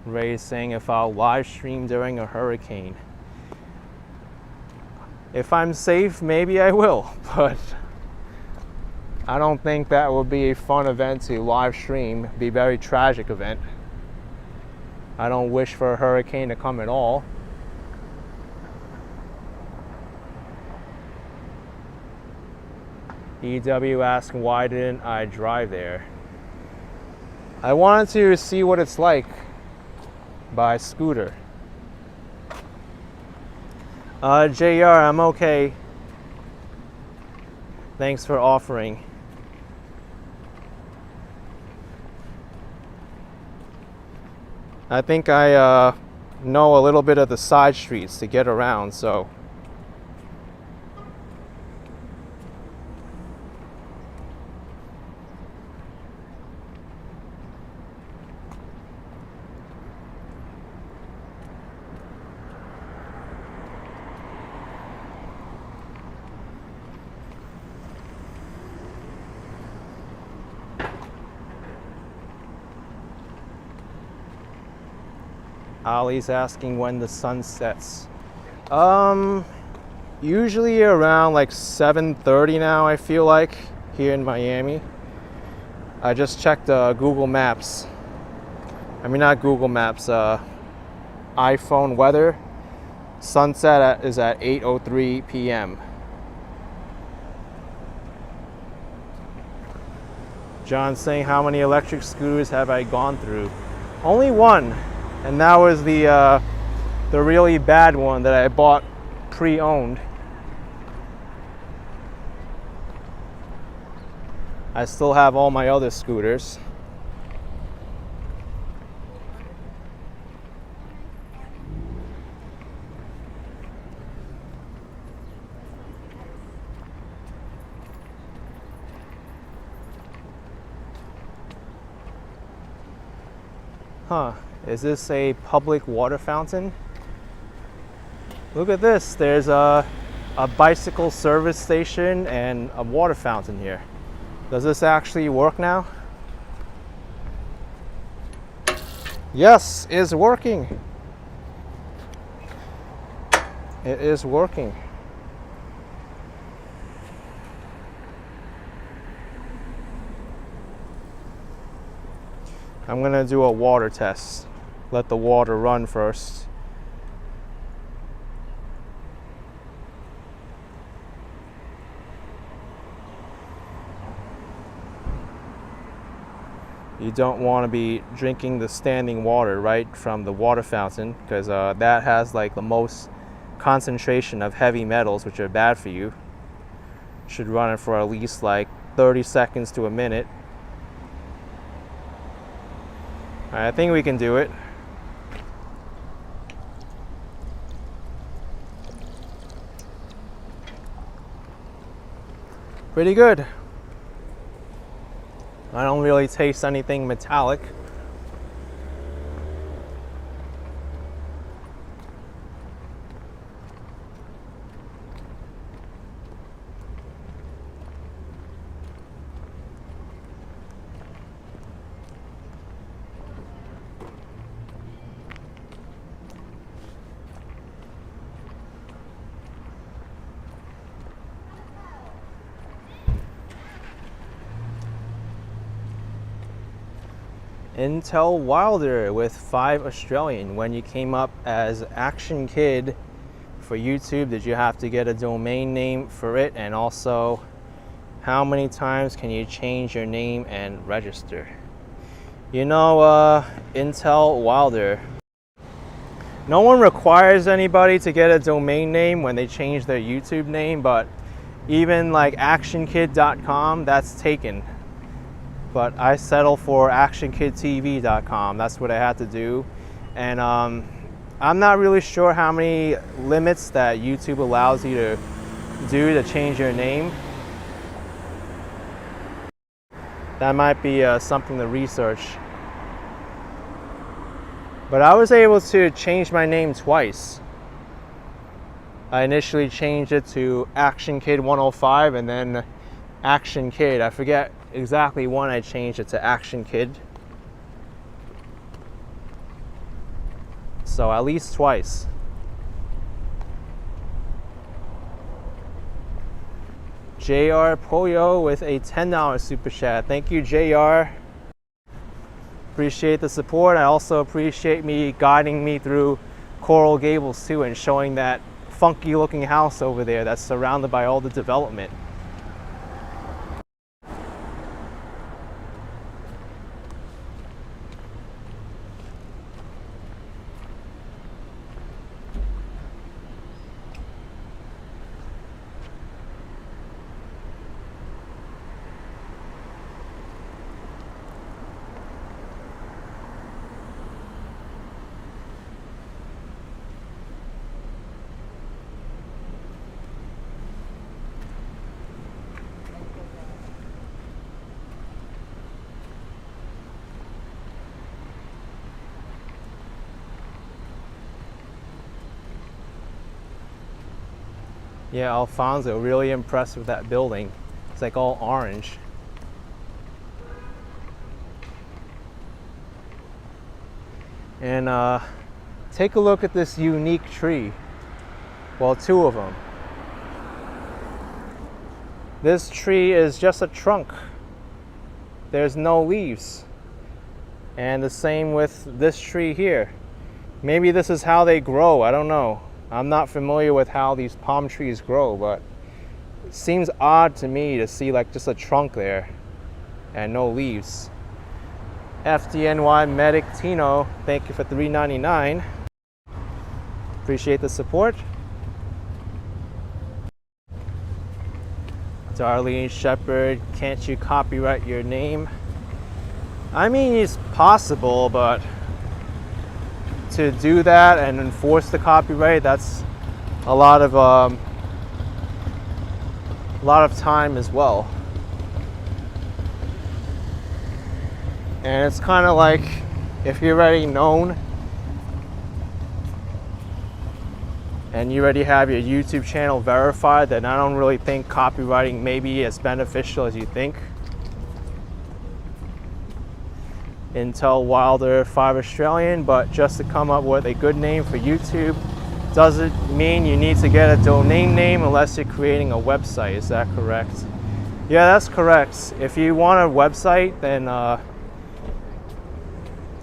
Ray is saying if I'll live stream during a hurricane. If I'm safe, maybe I will, but I don't think that would be a fun event to live stream. It'd be a very tragic event. I don't wish for a hurricane to come at all. EW asking why didn't I drive there? I wanted to see what it's like by scooter. JR, I'm okay. Thanks for offering. I think I know a little bit of the side streets to get around, so. Ali's asking when the sun sets. Usually around like 7:30 now, I feel like, here in Miami. I just checked Google Maps. I mean, not Google Maps, iPhone weather. Sunset is at 8:03 p.m. John saying, how many electric scooters have I gone through? Only one. And that was the really bad one that I bought pre-owned. I still have all my other scooters. Huh. Is this a public water fountain? Look at this. There's a bicycle service station and a water fountain here. Does this actually work now? Yes, it's working. It is working. I'm gonna do a water test. Let the water run first. You don't want to be drinking the standing water right from the water fountain because that has like the most concentration of heavy metals which are bad for you. Should run it for at least like 30 seconds to a minute. All right, I think we can do it. Pretty good. I don't really taste anything metallic. Intel Wilder with 5 Australian. When you came up as Action Kid for YouTube, did you have to get a domain name for it? And also, how many times can you change your name and register? You know, Intel Wilder, no one requires anybody to get a domain name when they change their YouTube name, but even like actionkid.com, that's taken. But I settle for actionkidtv.com. That's what I had to do. And I'm not really sure how many limits that YouTube allows you to do to change your name. That might be something to research. But I was able to change my name twice. I initially changed it to Action Kid 105 and then Action Kid. I forget exactly when I changed it to Action Kid. So at least twice. JR Poyo with a $10 super chat. Thank you, JR. Appreciate the support. I also appreciate me guiding me through Coral Gables too and showing that funky looking house over there that's surrounded by all the development. Yeah, Alfonso, really impressed with that building. It's like all orange. And take a look at this unique tree. Well, 2 of them. This tree is just a trunk. There's no leaves. And the same with this tree here. Maybe this is how they grow, I don't know. I'm not familiar with how these palm trees grow, but it seems odd to me to see like just a trunk there and no leaves. FDNY Medic Tino, thank you for $3.99. Appreciate the support. Darlene Shepherd, can't you copyright your name? I mean, it's possible, but to do that and enforce the copyright, that's a lot of time as well. And it's kind of like if you're already known and you already have your YouTube channel verified, then I don't really think copywriting may be as beneficial as you think. Intel Wilder 5 Australian, but just to come up with a good name for YouTube doesn't mean you need to get a domain name unless you're creating a website. Is that correct? Yeah, that's correct. If you want a website, then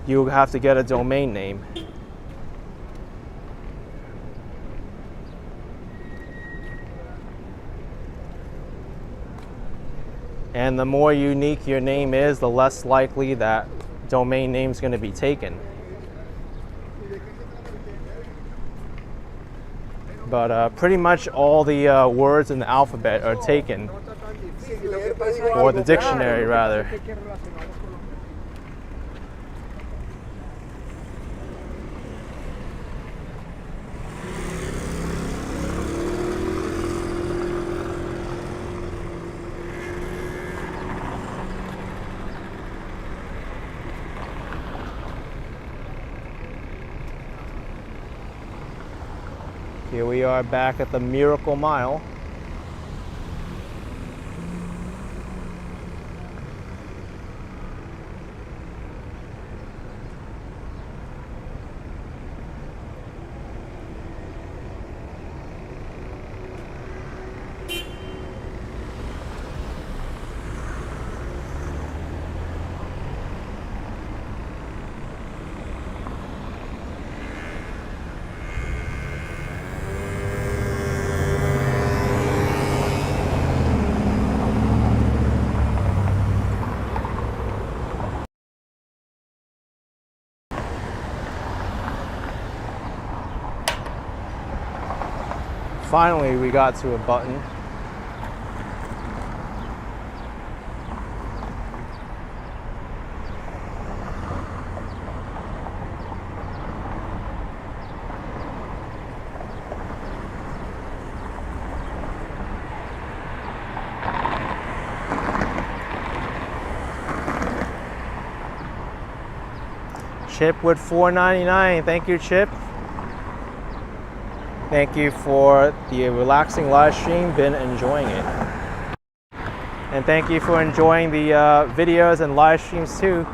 you have to get a domain name. And the more unique your name is, the less likely that domain name is going to be taken. But pretty much all the words in the alphabet are taken, or the dictionary rather. Here we are back at the Miracle Mile. Finally, we got to a button. Chip with $4.99. Thank you, Chip. Thank you for the relaxing live stream. Been enjoying it. And thank you for enjoying the videos and live streams too.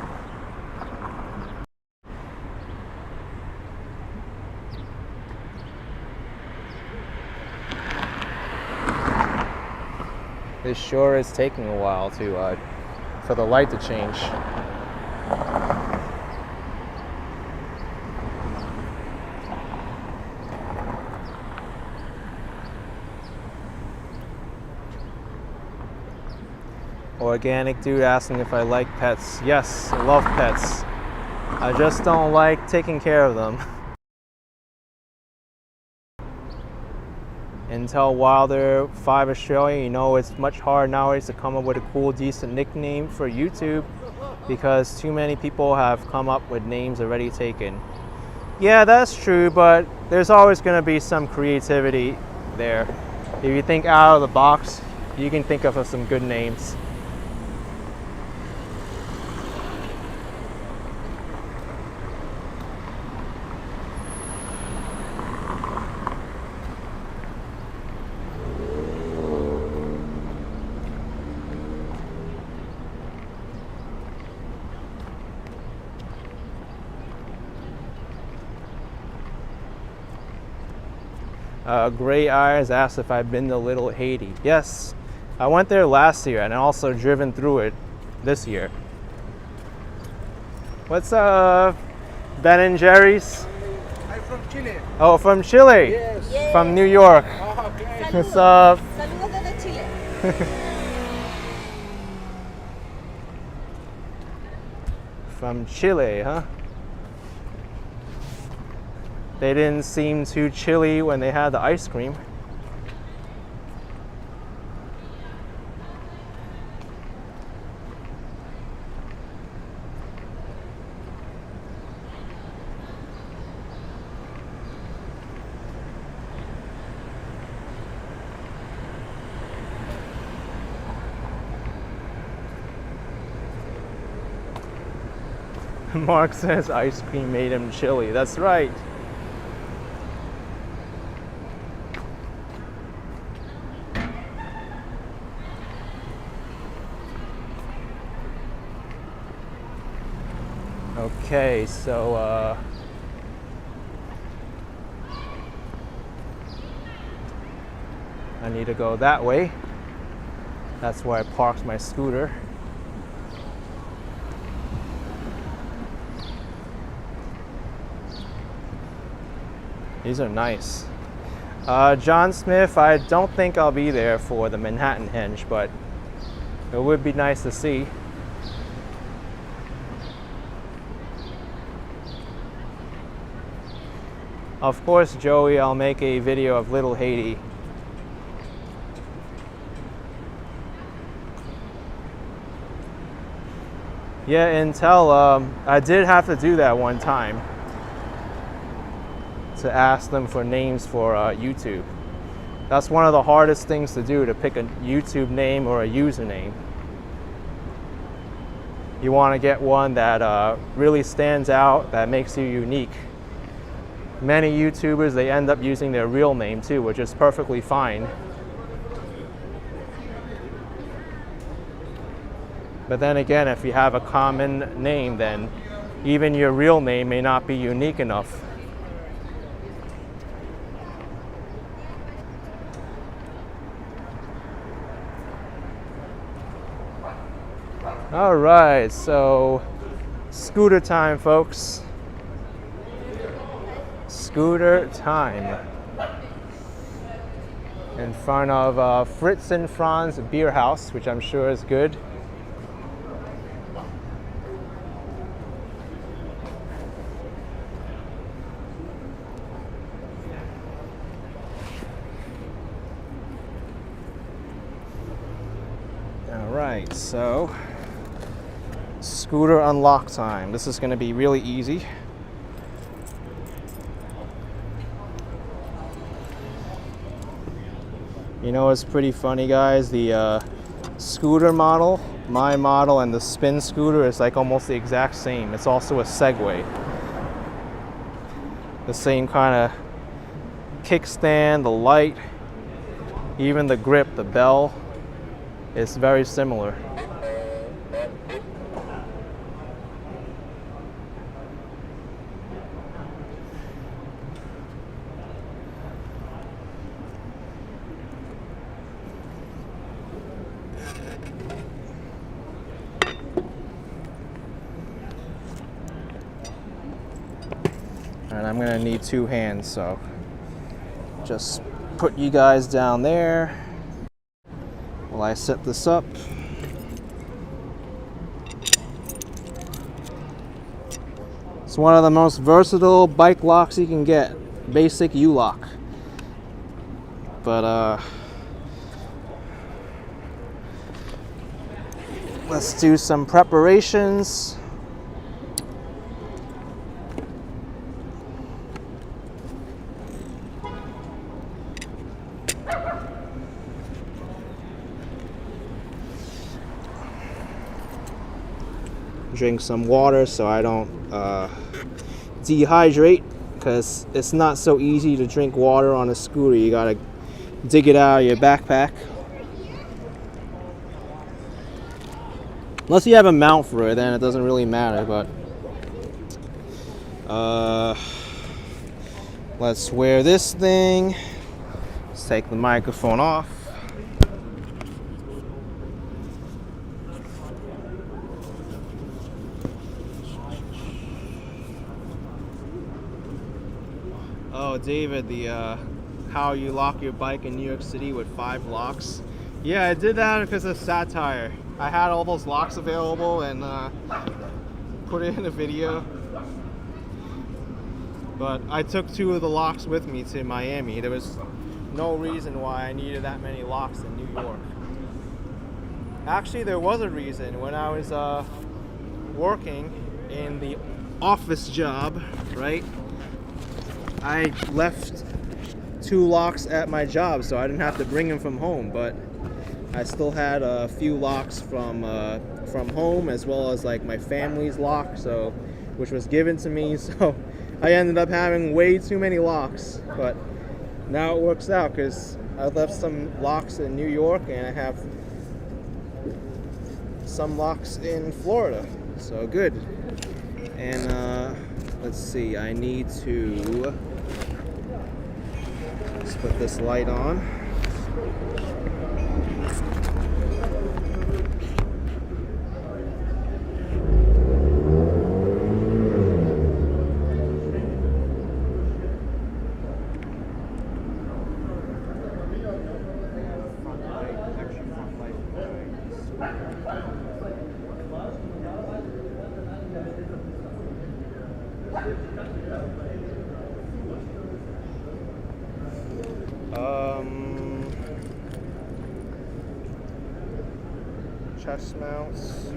This sure is taking a while to for the light to change. Organic dude asking if I like pets. Yes, I love pets. I just don't like taking care of them. Intel Wilder 5 Australia, you know it's much harder nowadays to come up with a cool, decent nickname for YouTube because too many people have come up with names already taken. Yeah, that's true, but there's always going to be some creativity there. If you think out of the box, you can think of some good names. Gray Eyes asked if I've been to Little Haiti. Yes, I went there last year and also driven through it this year. What's up, Ben and Jerry's? I'm from Chile. Oh, from Chile? Yes. Yes. From New York. Oh, okay. What's up? Saludos desde Chile. From Chile, huh? They didn't seem too chilly when they had the ice cream. Mark says ice cream made him chilly. That's right. Okay, so I need to go that way. That's where I parked my scooter. These are nice. John Smith, I don't think I'll be there for the Manhattan Henge, but it would be nice to see. Of course, Joey, I'll make a video of Little Haiti. Yeah, Intel, I did have to do that one time to ask them for names for YouTube. That's one of the hardest things to do, to pick a YouTube name or a username. You want to get one that really stands out, that makes you unique. Many YouTubers, they end up using their real name too, which is perfectly fine. But then again, if you have a common name, then even your real name may not be unique enough. All right, so scooter time, folks. Scooter time. In front of Fritz and Franz Beer House, which I'm sure is good. Alright, so scooter unlock time. This is going to be really easy. You know, it's pretty funny, guys. The scooter model, my model, and the spin scooter is like almost the exact same. It's also a Segway. The same kind of kickstand, the light, even the grip, the bell, is very similar. And I'm gonna need two hands, so just put you guys down there while I set this up. It's one of the most versatile bike locks you can get. Basic U-lock. But let's do some preparations. Drink some water so I don't dehydrate, because it's not so easy to drink water on a scooter. You gotta dig it out of your backpack. Unless you have a mount for it, then it doesn't really matter, but let's wear this thing. Let's take the microphone off. Oh, David, the how you lock your bike in New York City with 5 locks. Yeah, I did that because of satire. I had all those locks available and put it in a video. But I took 2 of the locks with me to Miami. There was no reason why I needed that many locks in New York. Actually, there was a reason. When I was working in the office job, right? I left 2 locks at my job, so I didn't have to bring them from home, but I still had a few locks from home, as well as like my family's lock, so which was given to me. So I ended up having way too many locks, but now it works out because I left some locks in New York and I have some locks in Florida, so good. And let's see, I need to just put this light on. Chest mounts.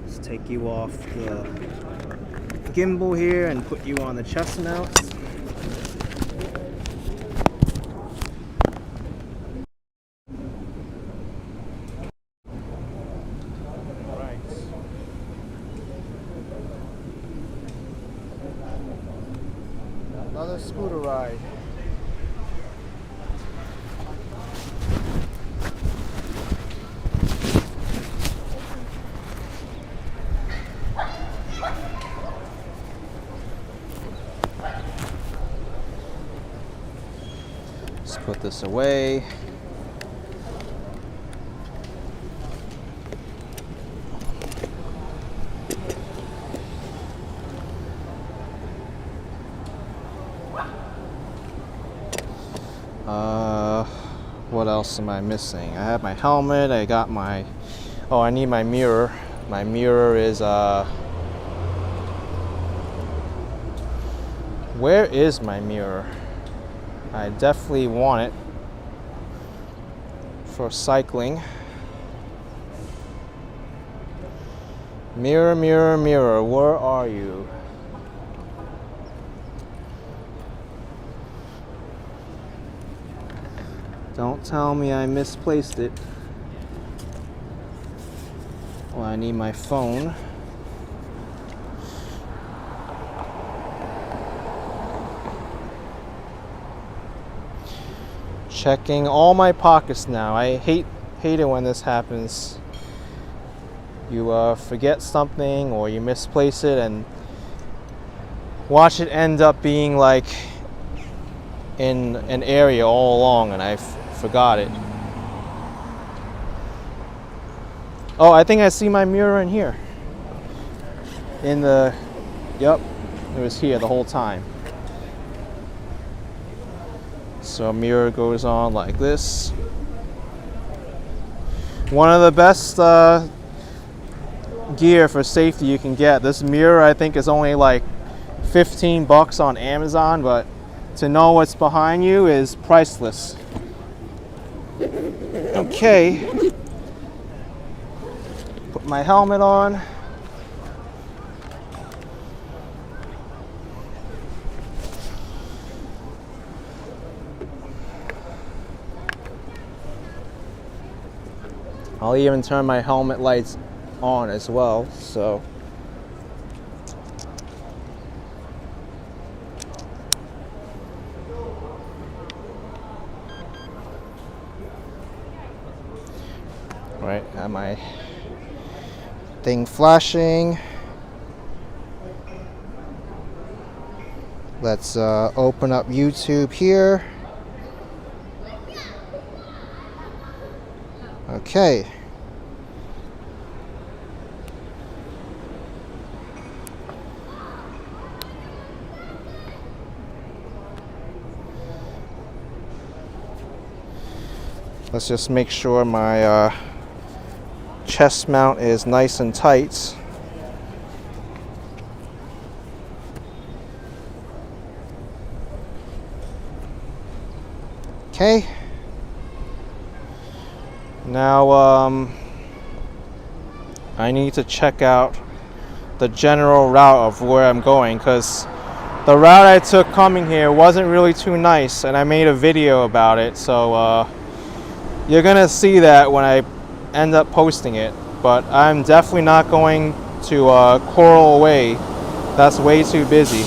Let's take you off the gimbal here and put you on the chest mounts. Another scooter ride. Let's put this away. What else am I missing? I have my helmet, I got my, oh, I need my mirror. My mirror is Where is my mirror? I definitely want it for cycling. Mirror, mirror, mirror, where are you? Don't tell me I misplaced it. Well, I need my phone. Checking all my pockets now. I hate it when this happens. You forget something or you misplace it and watch it end up being like in an area all along and I forgot it. Oh, I think I see my mirror in here. Yep, it was here the whole time. So mirror goes on like this. One of the best gear for safety you can get. This mirror I think is only like $15 on Amazon, but to know what's behind you is priceless. Okay. Put my helmet on. I'll even turn my helmet lights on as well, so. All right, got my thing flashing. Let's open up YouTube here. Okay. Let's just make sure my chest mount is nice and tight. Okay. Now I need to check out the general route of where I'm going, because the route I took coming here wasn't really too nice and I made a video about it, so you're gonna see that when I end up posting it. But I'm definitely not going to Coral Way. That's way too busy.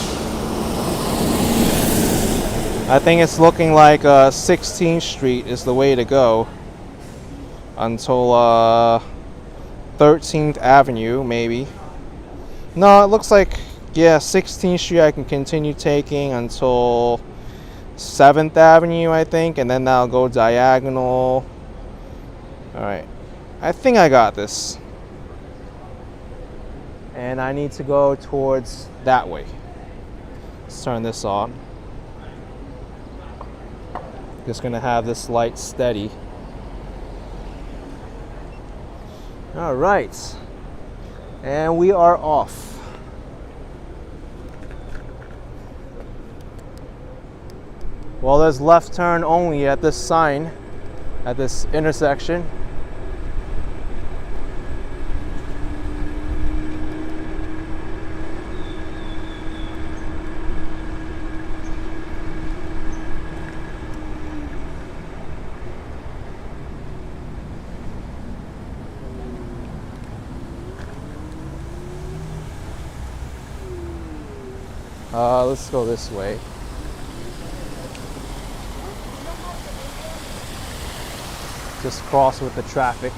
I think it's looking like 16th Street is the way to go until 13th Avenue, maybe. No, it looks like, yeah, 16th Street I can continue taking until 7th Avenue, I think, and then that'll go diagonal. All right, I think I got this. And I need to go towards that way. Let's turn this on. Just gonna have this light steady. All right, and we are off. Well, there's left turn only at this sign, at this intersection. Let's go this way. Just cross with the traffic.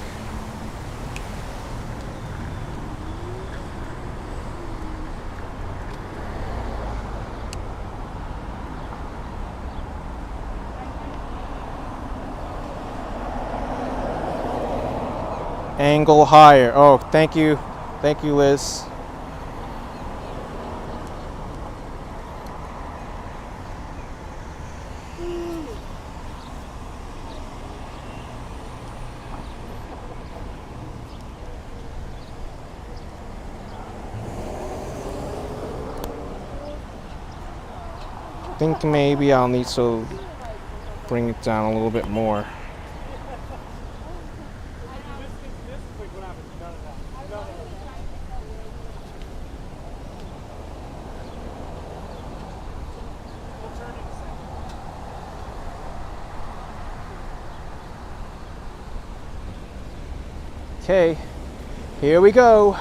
Angle higher. Oh, thank you. Thank you, Liz. think maybe I'll need to bring it down a little bit more. Okay, here we go.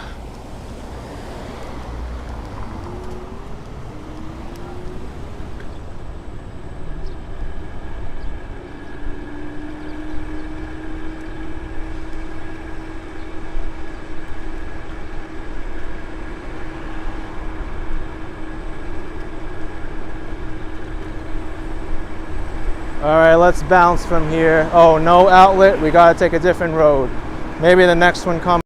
All right, let's bounce from here. Oh, no outlet. We gotta take a different road. Maybe the next one comes.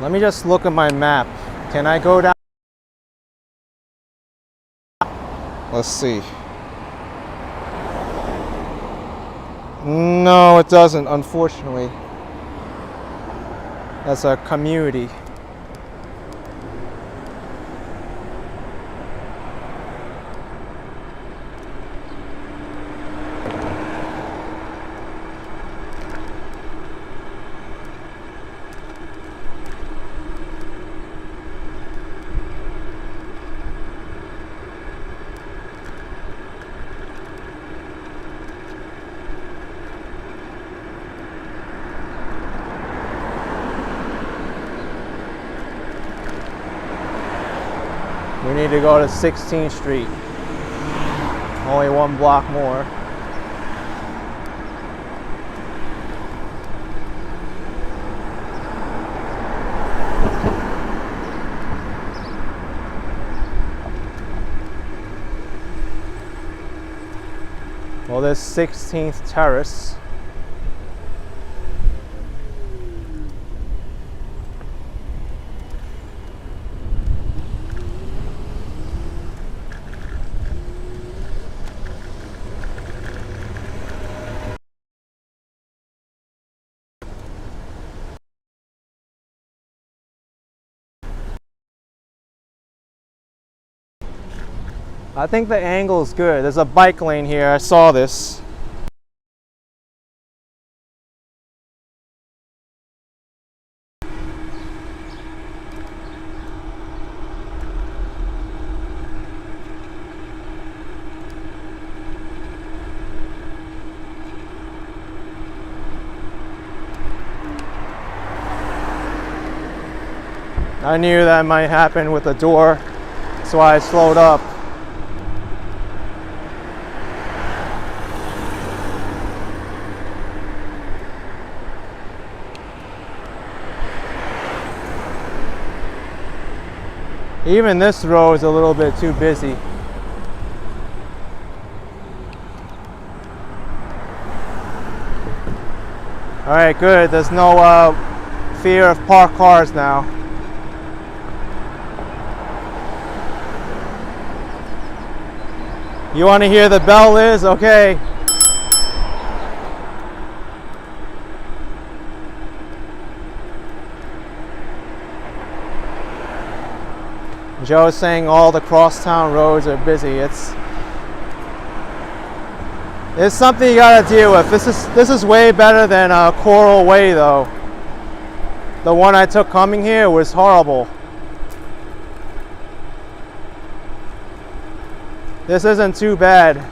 Let me just look at my map. Can I go down? Let's see. No, it doesn't, unfortunately. That's a community. We need to go to 16th Street. Only one block more. Well, there's 16th Terrace. I think the angle is good. There's a bike lane here. I saw this. I knew that might happen with the door, so I slowed up. Even this road is a little bit too busy. All right, good. There's no fear of parked cars now. You want to hear the bell, Liz? Okay. Joe's saying all the crosstown roads are busy. It's something you gotta deal with. This is way better than Coral Way, though. The one I took coming here was horrible. This isn't too bad.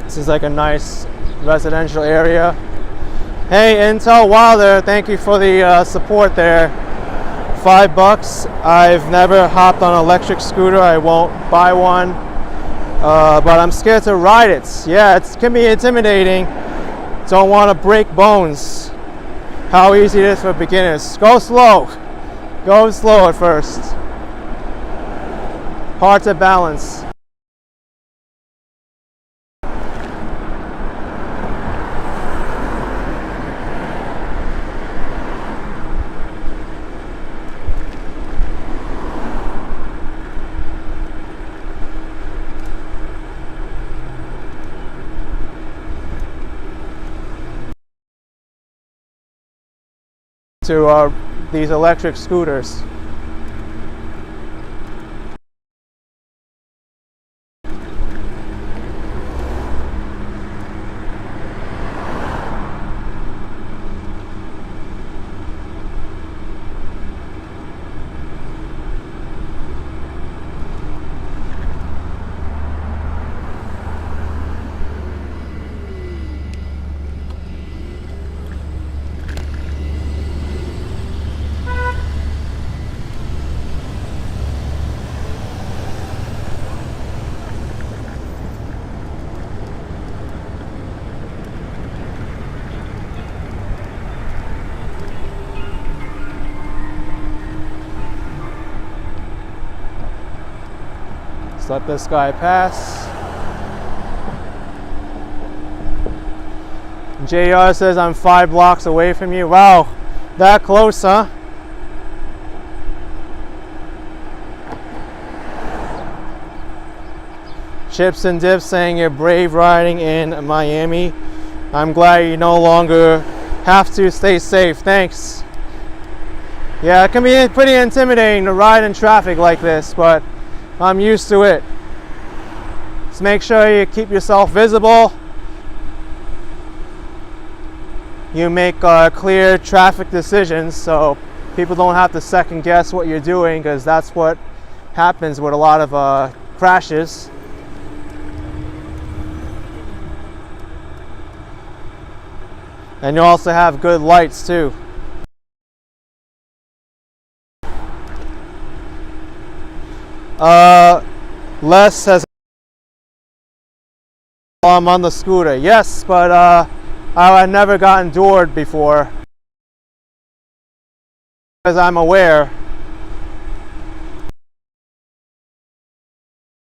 This is like a nice residential area. Hey, Intel Wilder, thank you for the support there. $5. I've never hopped on an electric scooter. I won't buy one, but I'm scared to ride it. Yeah, it can be intimidating. Don't want to break bones. How easy it is for beginners. Go slow. Go slow at first. Hard to balance. To these electric scooters. Let this guy pass. JR says I'm 5 blocks away from you. Wow, that close, huh? Chips and Dips saying you're brave riding in Miami. I'm glad you no longer have to. Stay safe. Thanks. Yeah, it can be pretty intimidating to ride in traffic like this, but I'm used to it. Just make sure you keep yourself visible. You make clear traffic decisions so people don't have to second guess what you're doing, because that's what happens with a lot of crashes. And you also have good lights too. Les says I'm on the scooter. Yes, but I've never gotten doored before, because I'm aware.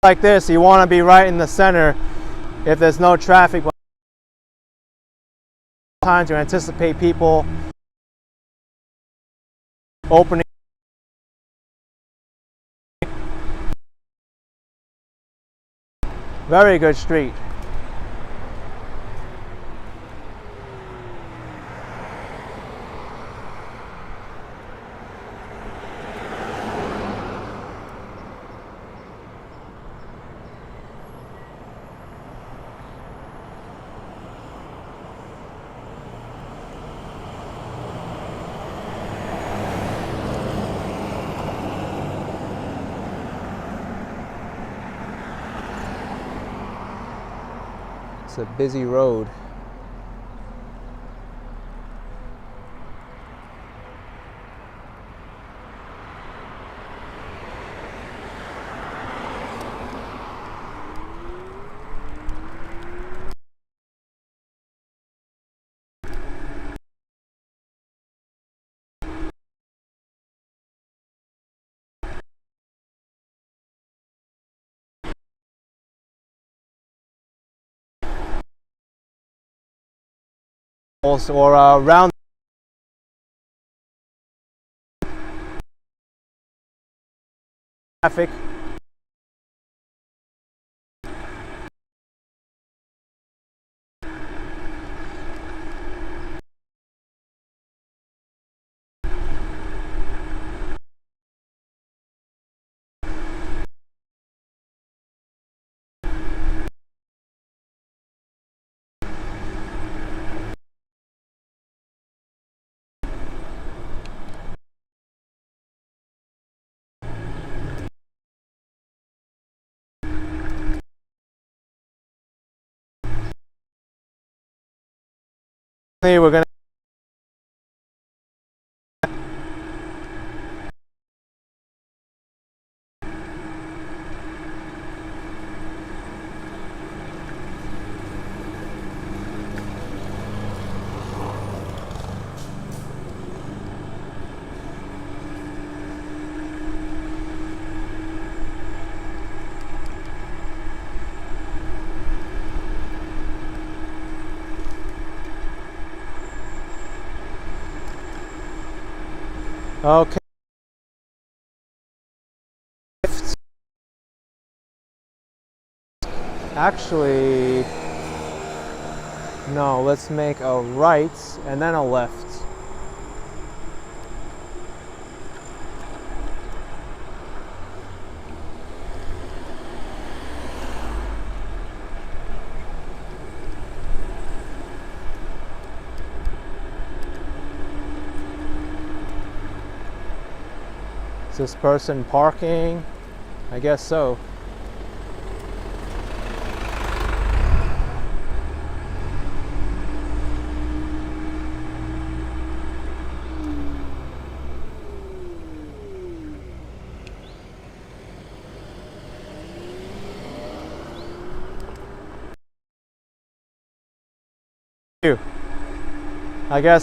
Like this, you want to be right in the center if there's no traffic. Time to anticipate people opening. Very good street. It's a busy road. Or around traffic. We're gonna Okay. Actually, no, let's make a right and then a left. Is this person parking? I guess so. I guess.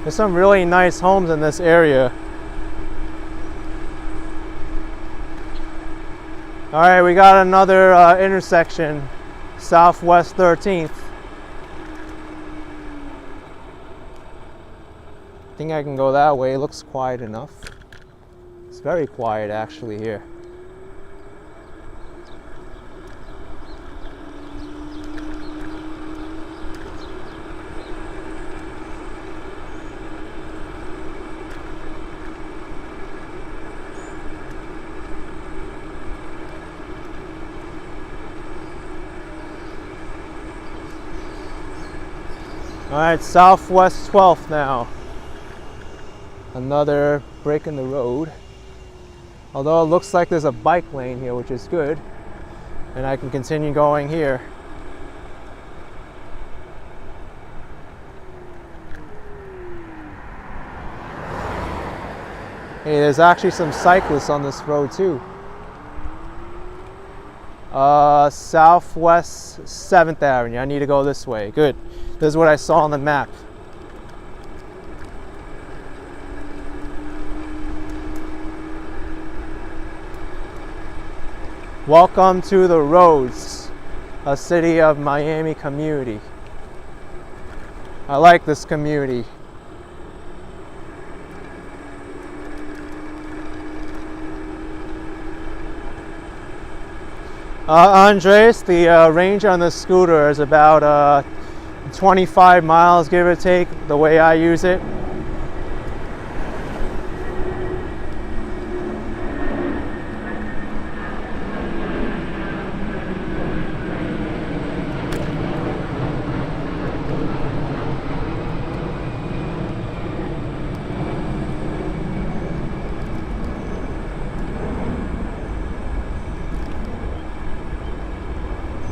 There's some really nice homes in this area. All right, we got another intersection, Southwest 13th. I think I can go that way. It looks quiet enough. It's very quiet actually here. All right, Southwest 12th now. Another break in the road. Although it looks like there's a bike lane here, which is good. And I can continue going here. Hey, there's actually some cyclists on this road too. Southwest 7th Avenue. I need to go this way. Good. This is what I saw on the map. Welcome to the Roads, a city of Miami community. I like this community. Andres, the range on the scooter is about 25 miles, give or take, the way I use it.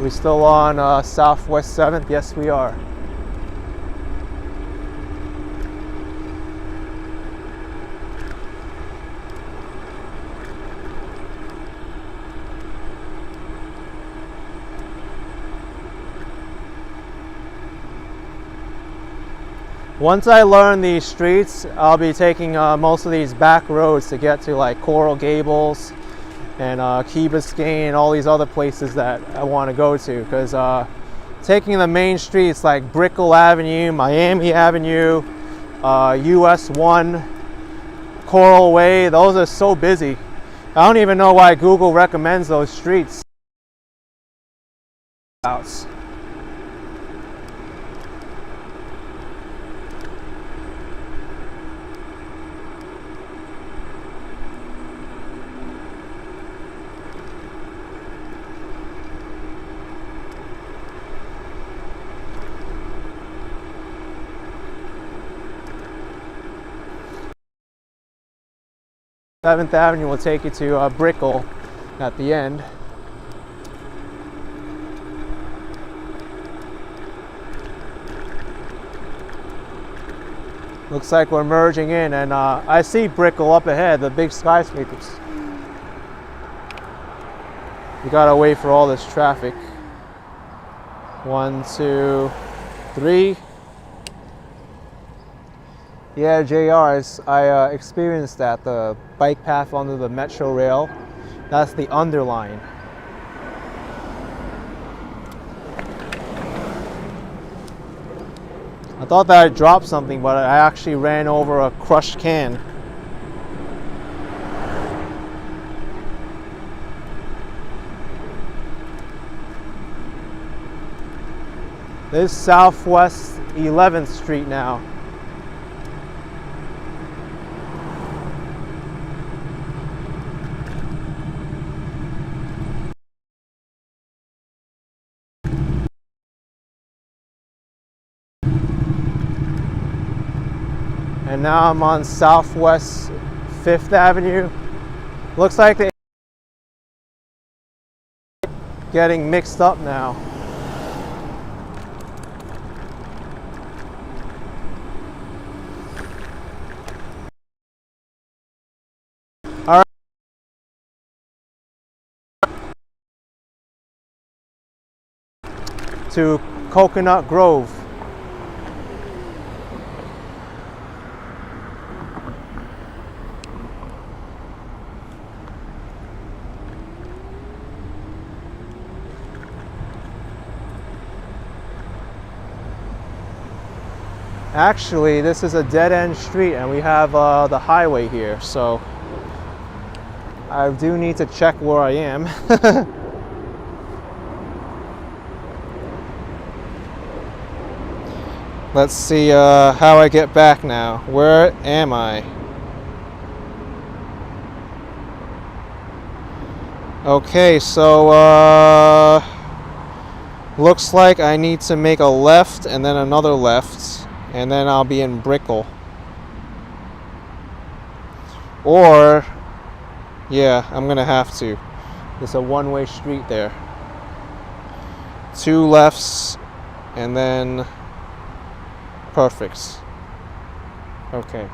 We still on Southwest 7th? Yes, we are. Once I learn these streets, I'll be taking most of these back roads to get to like Coral Gables and Key Biscayne and all these other places that I want to go to, because taking the main streets like Brickell Avenue, Miami Avenue, US 1, Coral Way, those are so busy. I don't even know why Google recommends those streets. 7th Avenue will take you to Brickell at the end. Looks like we're merging in, and I see Brickell up ahead, the big skyscrapers. We gotta wait for all this traffic. 1, 2, 3. Yeah, JRs, I experienced that, the bike path under the metro rail. That's the underline. I thought that I dropped something, but I actually ran over a crushed can. This is Southwest 11th Street now. And now I'm on Southwest 5th Avenue. Looks like they're getting mixed up now. All right. To Coconut Grove. Actually, this is a dead-end street and we have the highway here, so I do need to check where I am. Let's see how I get back now. Where am I? Okay, so looks like I need to make a left and then another left, and then I'll be in Brickell. Or, yeah, I'm gonna have to. It's a one-way street there. 2 lefts, and then perfect. Okay.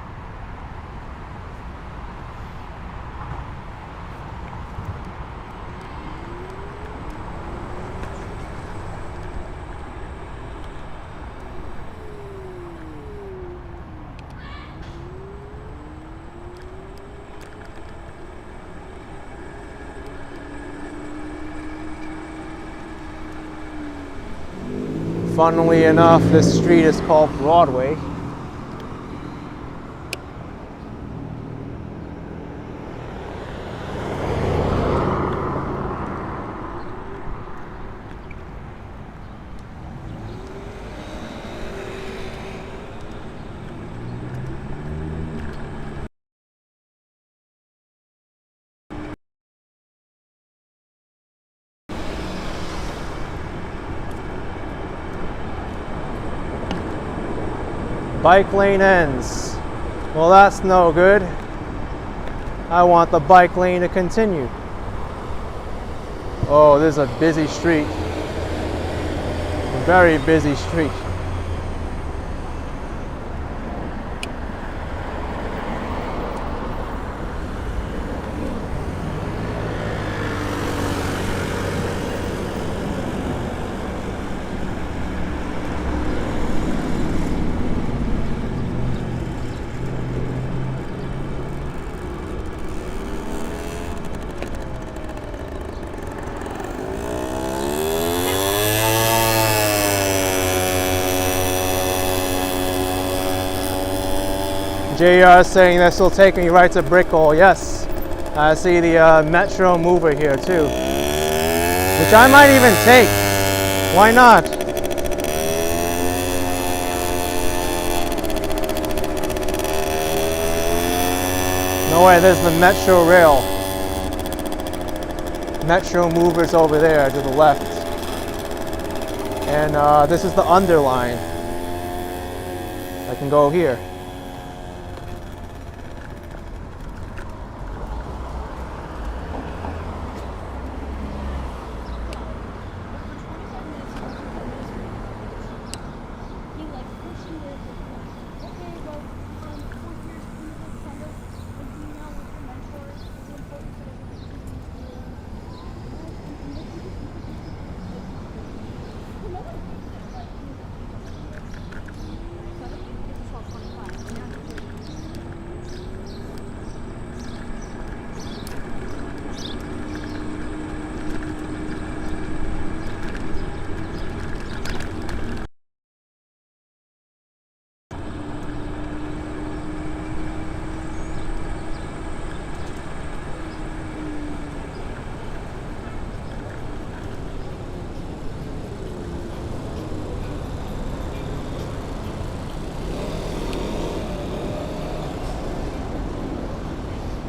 Funnily enough, this street is called Broadway. Bike lane ends. Well, that's no good. I want the bike lane to continue. Oh, this is a busy street. A very busy street. JR is saying this will take me right to Brickell. Yes, I see the Metro mover here too, which I might even take. Why not? No way, there's the Metro rail. Metro mover's over there to the left. And this is the underline. I can go here.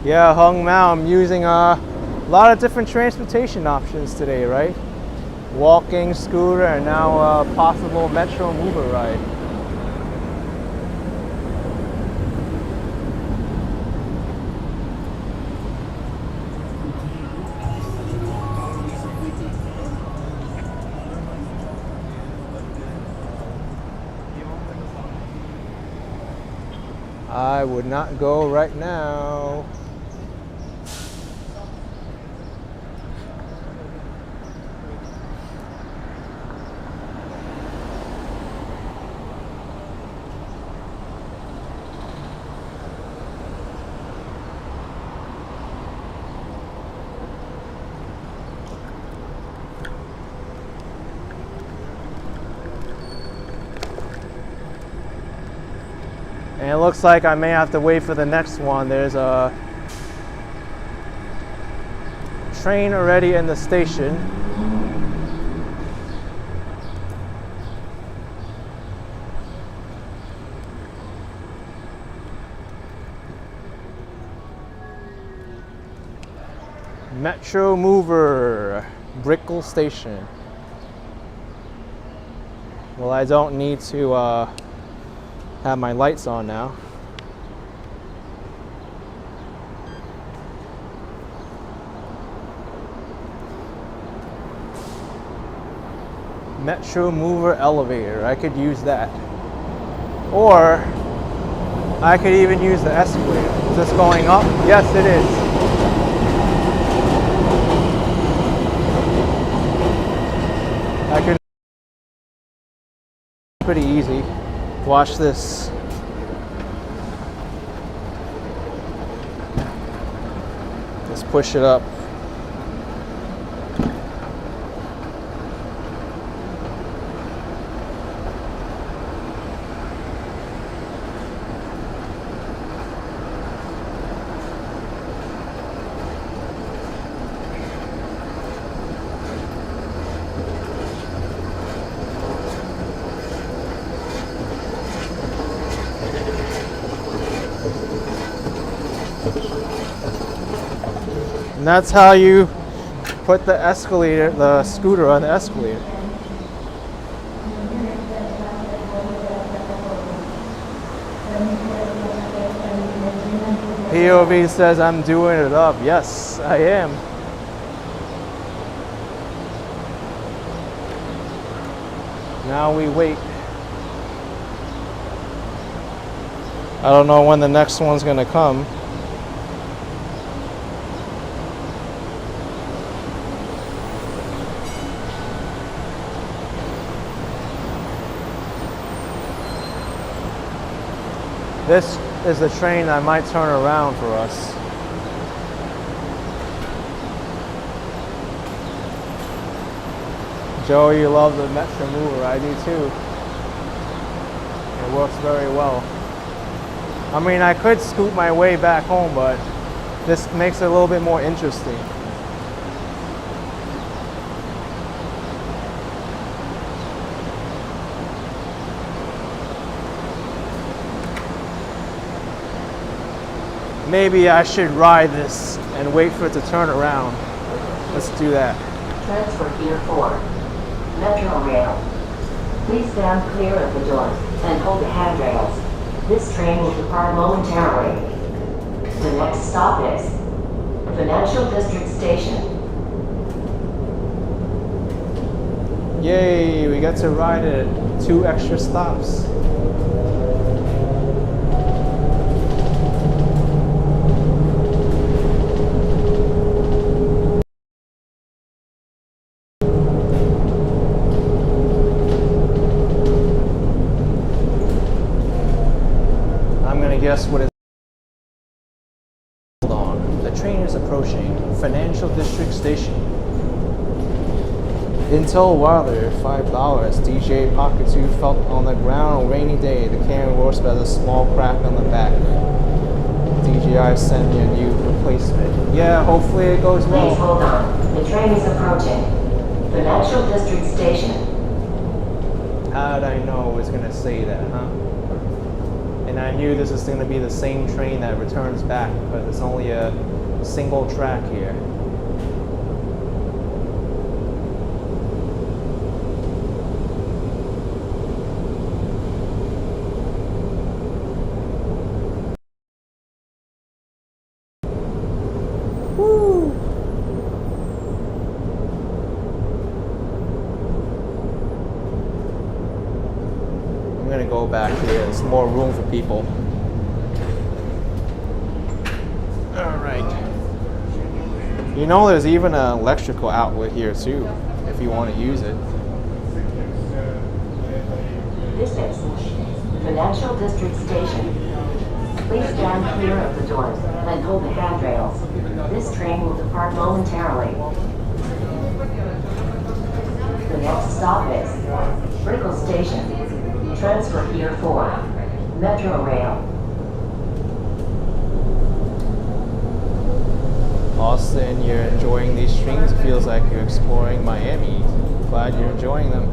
Yeah, Hung Mao, I'm using a lot of different transportation options today, right? Walking, scooter, and now a possible metro mover ride. I would not go right now. And it looks like I may have to wait for the next one. There's a train already in the station. Metro Mover, Brickell Station. Well, I don't need to have my lights on now. Metro Mover elevator, I could use that. Or I could even use the escalator. Is this going up? Yes, it is. I can. Pretty easy. Watch this. Just push it up. And that's how you put the escalator, the scooter on the escalator. POV says I'm doing it up. Yes, I am. Now we wait. I don't know when the next one's gonna come. This is the train that might turn around for us. Joe, you love the Metro Mover. I do too. It works very well. I mean, I could scoot my way back home, but this makes it a little bit more interesting. Maybe I should ride this and wait for it to turn around. Let's do that. Transfer Gear 4. Metro Rail. Please stand clear of the doors and hold the handrails. This train will depart momentarily. The next stop is Financial District Station. Yay, we got to ride it. 2 extra stops. Guess what is. Hold on. The train is approaching Financial District Station. Intel Wilder, $5. DJ Pocket 2 felt on the ground on a rainy day. The can roars by a small crack on the back. DJI sent me a new replacement. Yeah, hopefully it goes well. Please hold on. The train is approaching Financial District Station. How did I know it was gonna say that, huh? And I knew this was going to be the same train that returns back, but it's only a single track here. I'm gonna go back here. There's more room for people. All right. You know, there's even an electrical outlet here too, if you want to use it. This is Financial District Station. Please stand clear of the doors and hold the handrails. This train will depart momentarily. The next stop is Brickell Station. Transfer here for Metro Rail. Austin, you're enjoying these streams. It feels like you're exploring Miami. Glad you're enjoying them.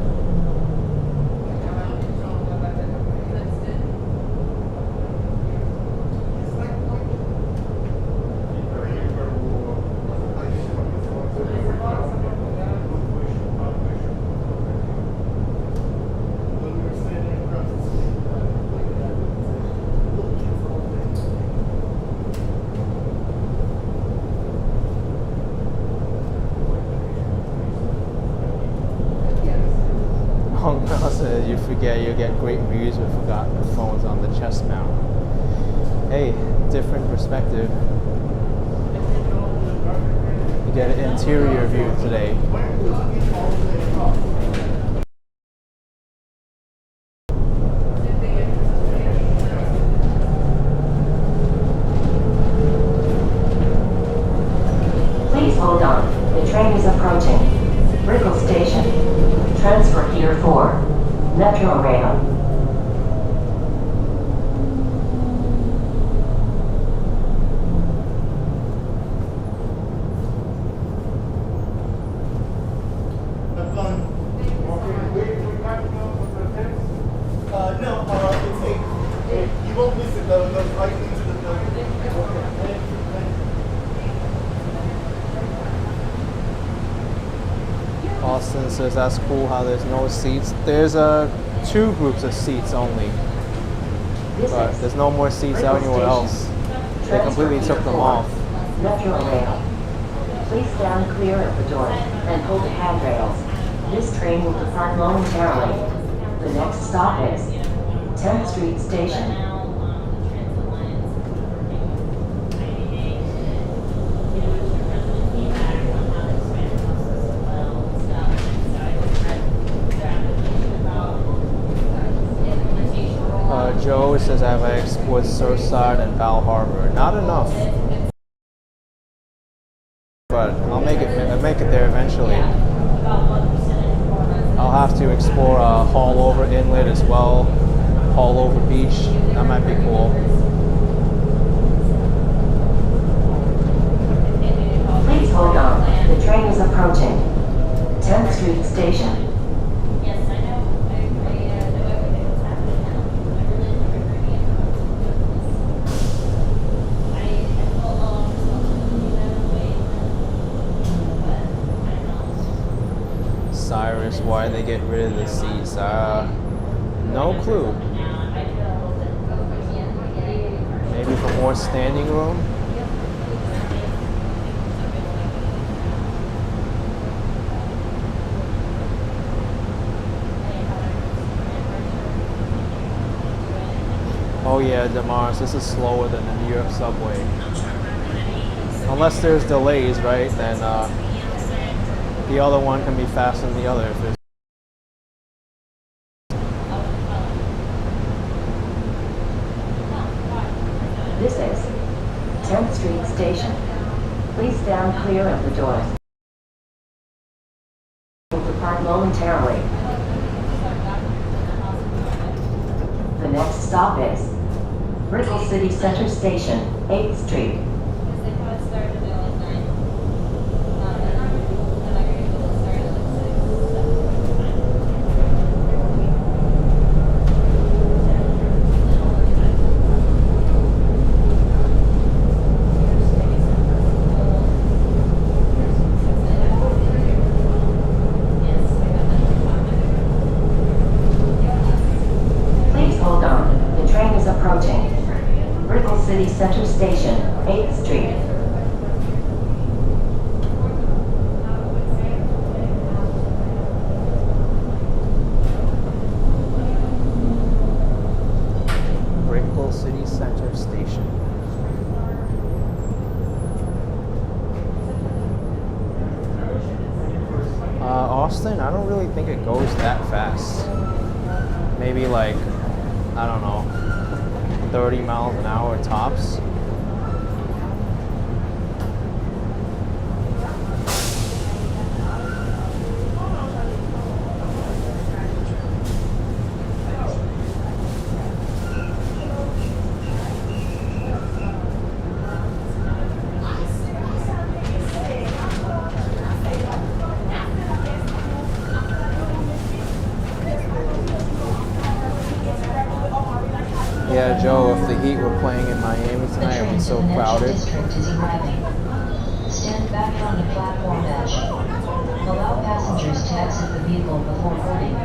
You forget you get great views with forgotten phones on the chest mount. Hey, different perspective. You get an interior view today. Please hold on. The train is approaching. Brickell Station. Transfer here for Metro Rail. No, you won't miss it though. It goes right into the building. Austin says that's cool how there's no seats. There's two groups of seats only, but there's no more seats out anywhere else. They completely took them off. Metro Rail. Please stand clear of the doors and hold the handrails. This train will depart momentarily. The next stop is 10th Street Station. Joe says I have explored Surfside and Val Harbor. Not enough, but I'll make it there eventually. I'll have to explore Haulover Inlet as well, Haulover Beach. That might be cool. Please hold on. The train is approaching 10th Street Station. Cyrus, why they get rid of the seats? No clue. Maybe for more standing room? Oh yeah, Damaris, this is slower than the New York subway. Unless there's delays, right? Then the other one can be faster than the other. If there's This is 10th Street Station. Please stand clear of the doors. Will depart momentarily. The next stop is Brickell City Center Station, 8th Street. Center Station, 8th Street. Brickell City Center Station. Austin, I don't really think it goes that fast. Maybe like, I don't know, 30 miles an hour tops. Yeah, Joe, if the Heat were playing in Miami tonight, it would be so crowded. District is arriving. Stand back on the platform edge. Allow passengers to exit the vehicle before boarding.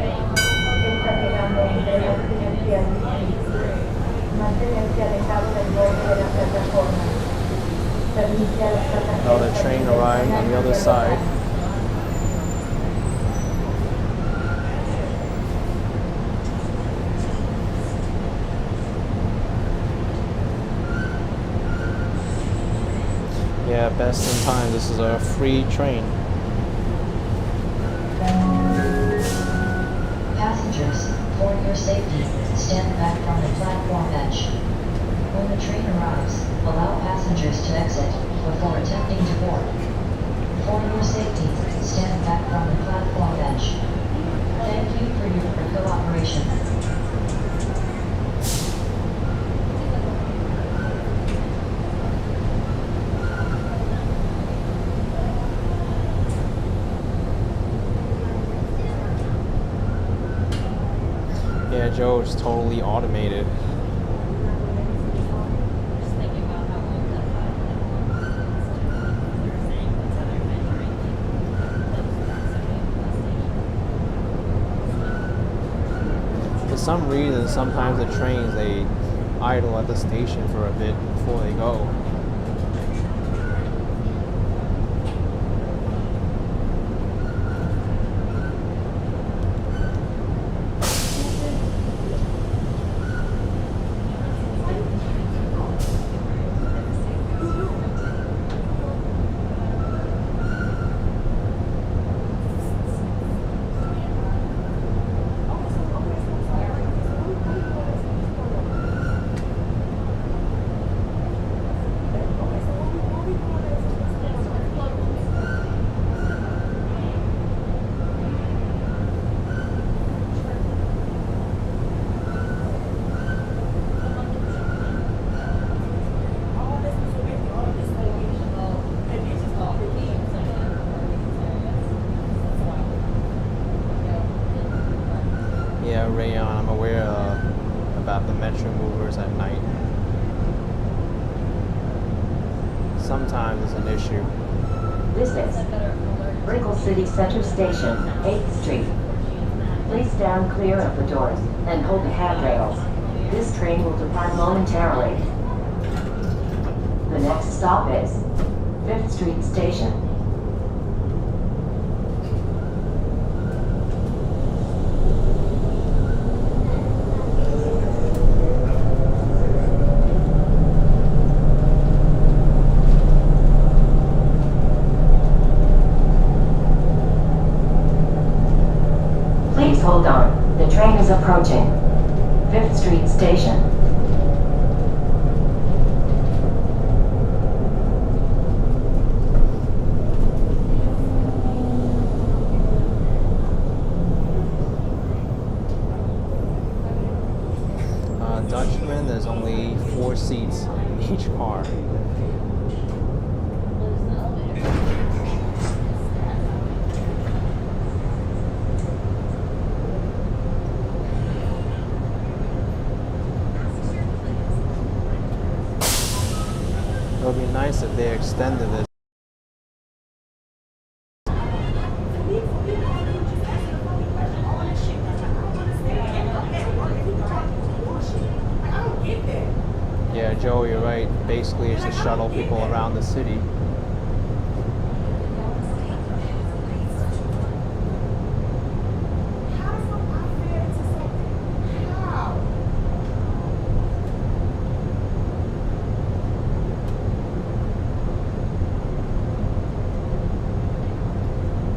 Oh, the train arrived on the other side. Yeah, best in time. This is a free train. Passengers, for your safety, stand back from the platform edge. When the train arrives, allow passengers to exit before attempting to board. For your safety, stand back from the platform edge. Thank you for your cooperation. Yeah, Joe, it's totally automated. For some reason, sometimes the trains, they idle at the station for a bit before they go. Yeah, Rayon, I'm aware about the metro movers at night. Sometimes it's an issue. This is Brickell City Center Station, 8th Street. Please stand clear of the doors and hold the handrails. This train will depart momentarily. The next stop is 5th Street Station. Please hold on. The train is approaching 5th Street Station. Dutchman, there's only 4 seats in each car. It would be nice if they extended this. Yeah, Joe, you're right. Basically, it's to shuttle people around the city.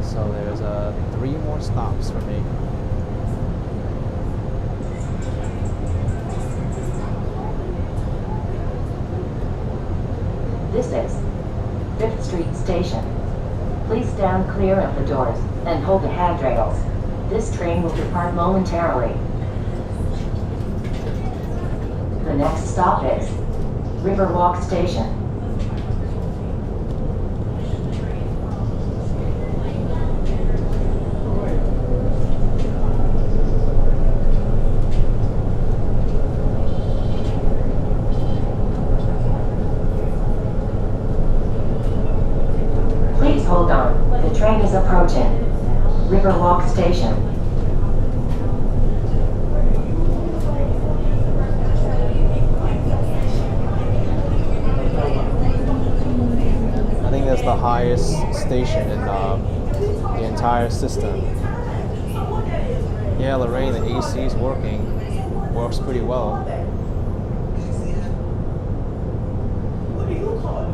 So there's 3 more stops for me. This is 5th Street Station. Please stand clear of the doors and hold the handrails. This train will depart momentarily. The next stop is Riverwalk Station. Please hold on. The train is approaching. Riverwalk Station. I think that's the highest station in the entire system. Yeah, Lorraine, the AC is working. Works pretty well. What do you call it?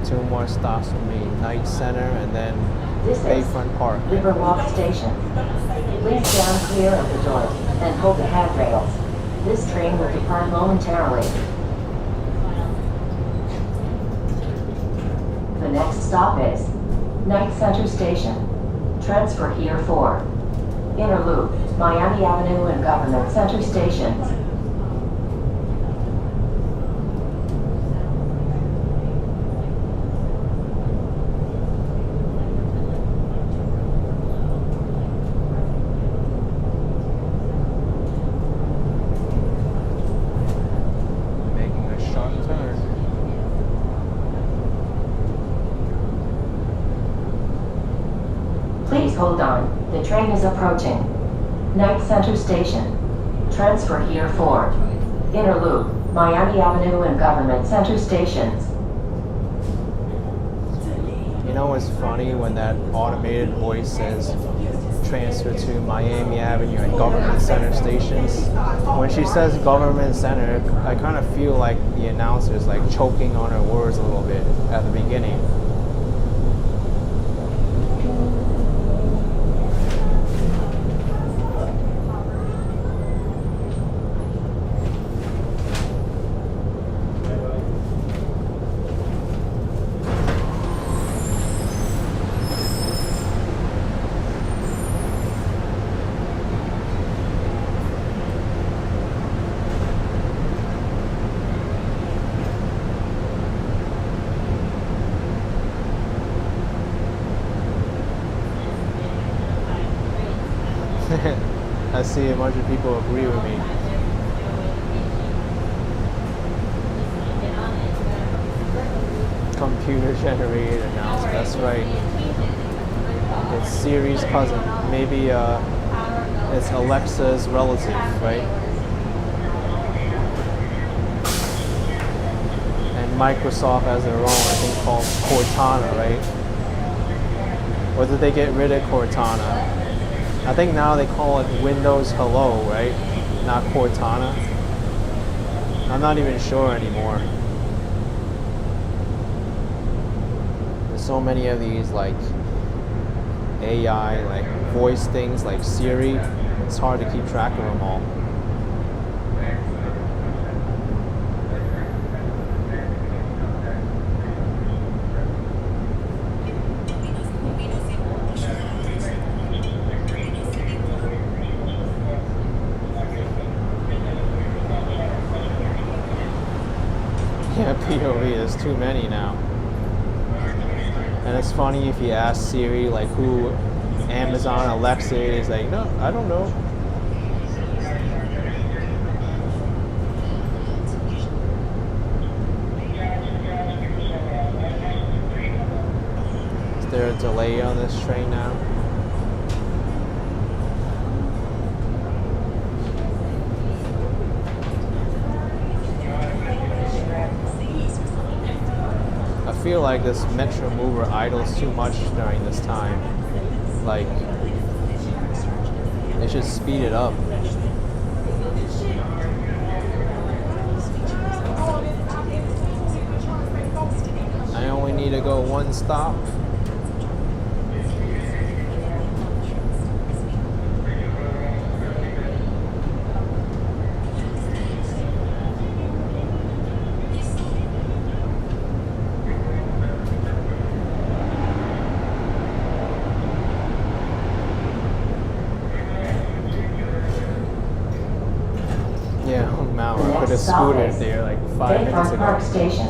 Two more stops for me. Knight Center and then This is Bayfront Park. Riverwalk Station. Please stand clear of the doors and hold the handrails. This train will depart momentarily. The next stop is Knight Center Station. Transfer here for Inner Loop, Miami Avenue and Government Center stations. Making a sharp turn. Please hold on. The train is approaching. Knight Center Station. Transfer here for Inner Loop, Miami Avenue and Government Center stations. You know what's funny when that automated voice says transfer to Miami Avenue and Government Center stations? When she says Government Center, I kind of feel like the announcer is like choking on her words a little bit at the beginning. I see a bunch of people agree with me. Computer generated announcement, that's right. It's Siri's cousin. Maybe it's Alexa's relative, right? And Microsoft has their own, I think, called Cortana, right? Or did they get rid of Cortana? I think now they call it Windows Hello, right? Not Cortana. I'm not even sure anymore. There's so many of these like AI, like voice things like Siri. It's hard to keep track of them all. Yeah, POV, there's too many now. And it's funny if you ask Siri like who Amazon Alexa is, like, no, I don't know. delay on this train now. I feel like this Metro mover idles too much during this time. Like, they should speed it up. I only need to go one stop. Yeah, oh wow, I could have scooted there like 5 minutes Bayfront ago. Park Station.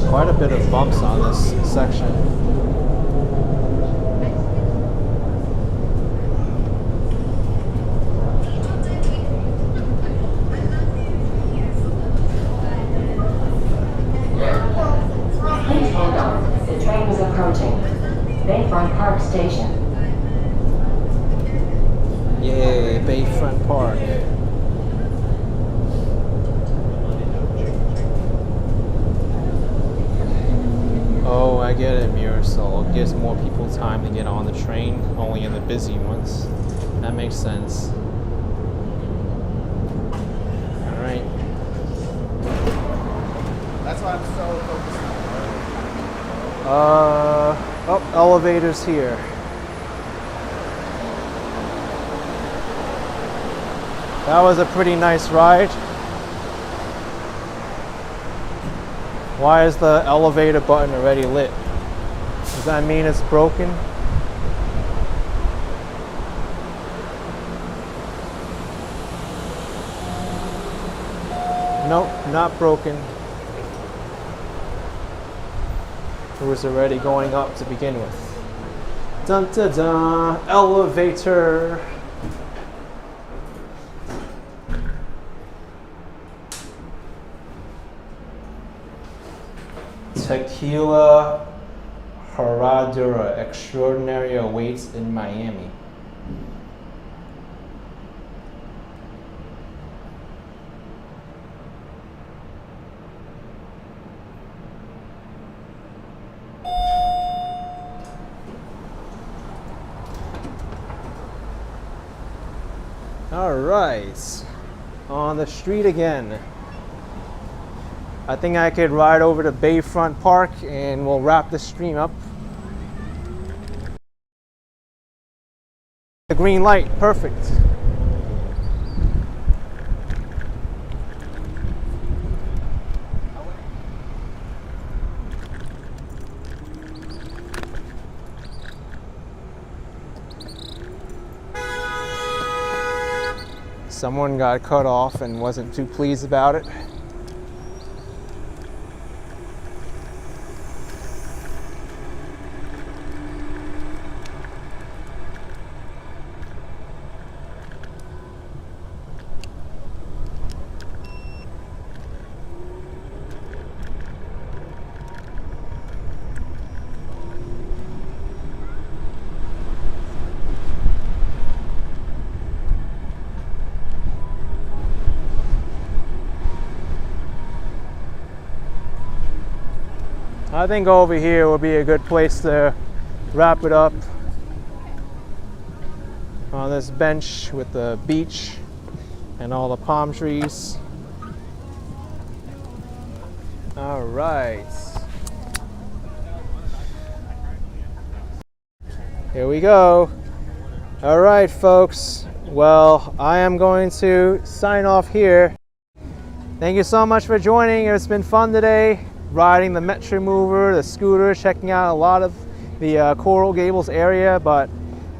Quite a bit of bumps on this section. Please hold on. The train is approaching. Bayfront Park Station. Yay, Bayfront Park. Oh, I get it, Mirasol. It gives more people time to get on the train, only in the busy ones. That makes sense. Alright. That's why I'm so focused on. Oh, elevators here. That was a pretty nice ride. Why is the elevator button already lit? Does that mean it's broken? Nope, not broken. It was already going up to begin with. Dun dun dun, elevator. Tequila Herradura extraordinary awaits in Miami. All right, on the street again. I think I could ride over to Bayfront Park and we'll wrap the stream up. The green light, perfect. Someone got cut off and wasn't too pleased about it. I think over here will be a good place to wrap it up. On this bench with the beach and all the palm trees. All right. Here we go. All right, folks. Well, I am going to sign off here. Thank you so much for joining. It's been fun today, riding the Metro Mover, the scooter, checking out a lot of the Coral Gables area, but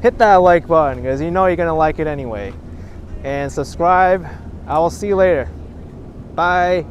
hit that like button because you know you're gonna like it anyway. And subscribe. I will see you later. Bye.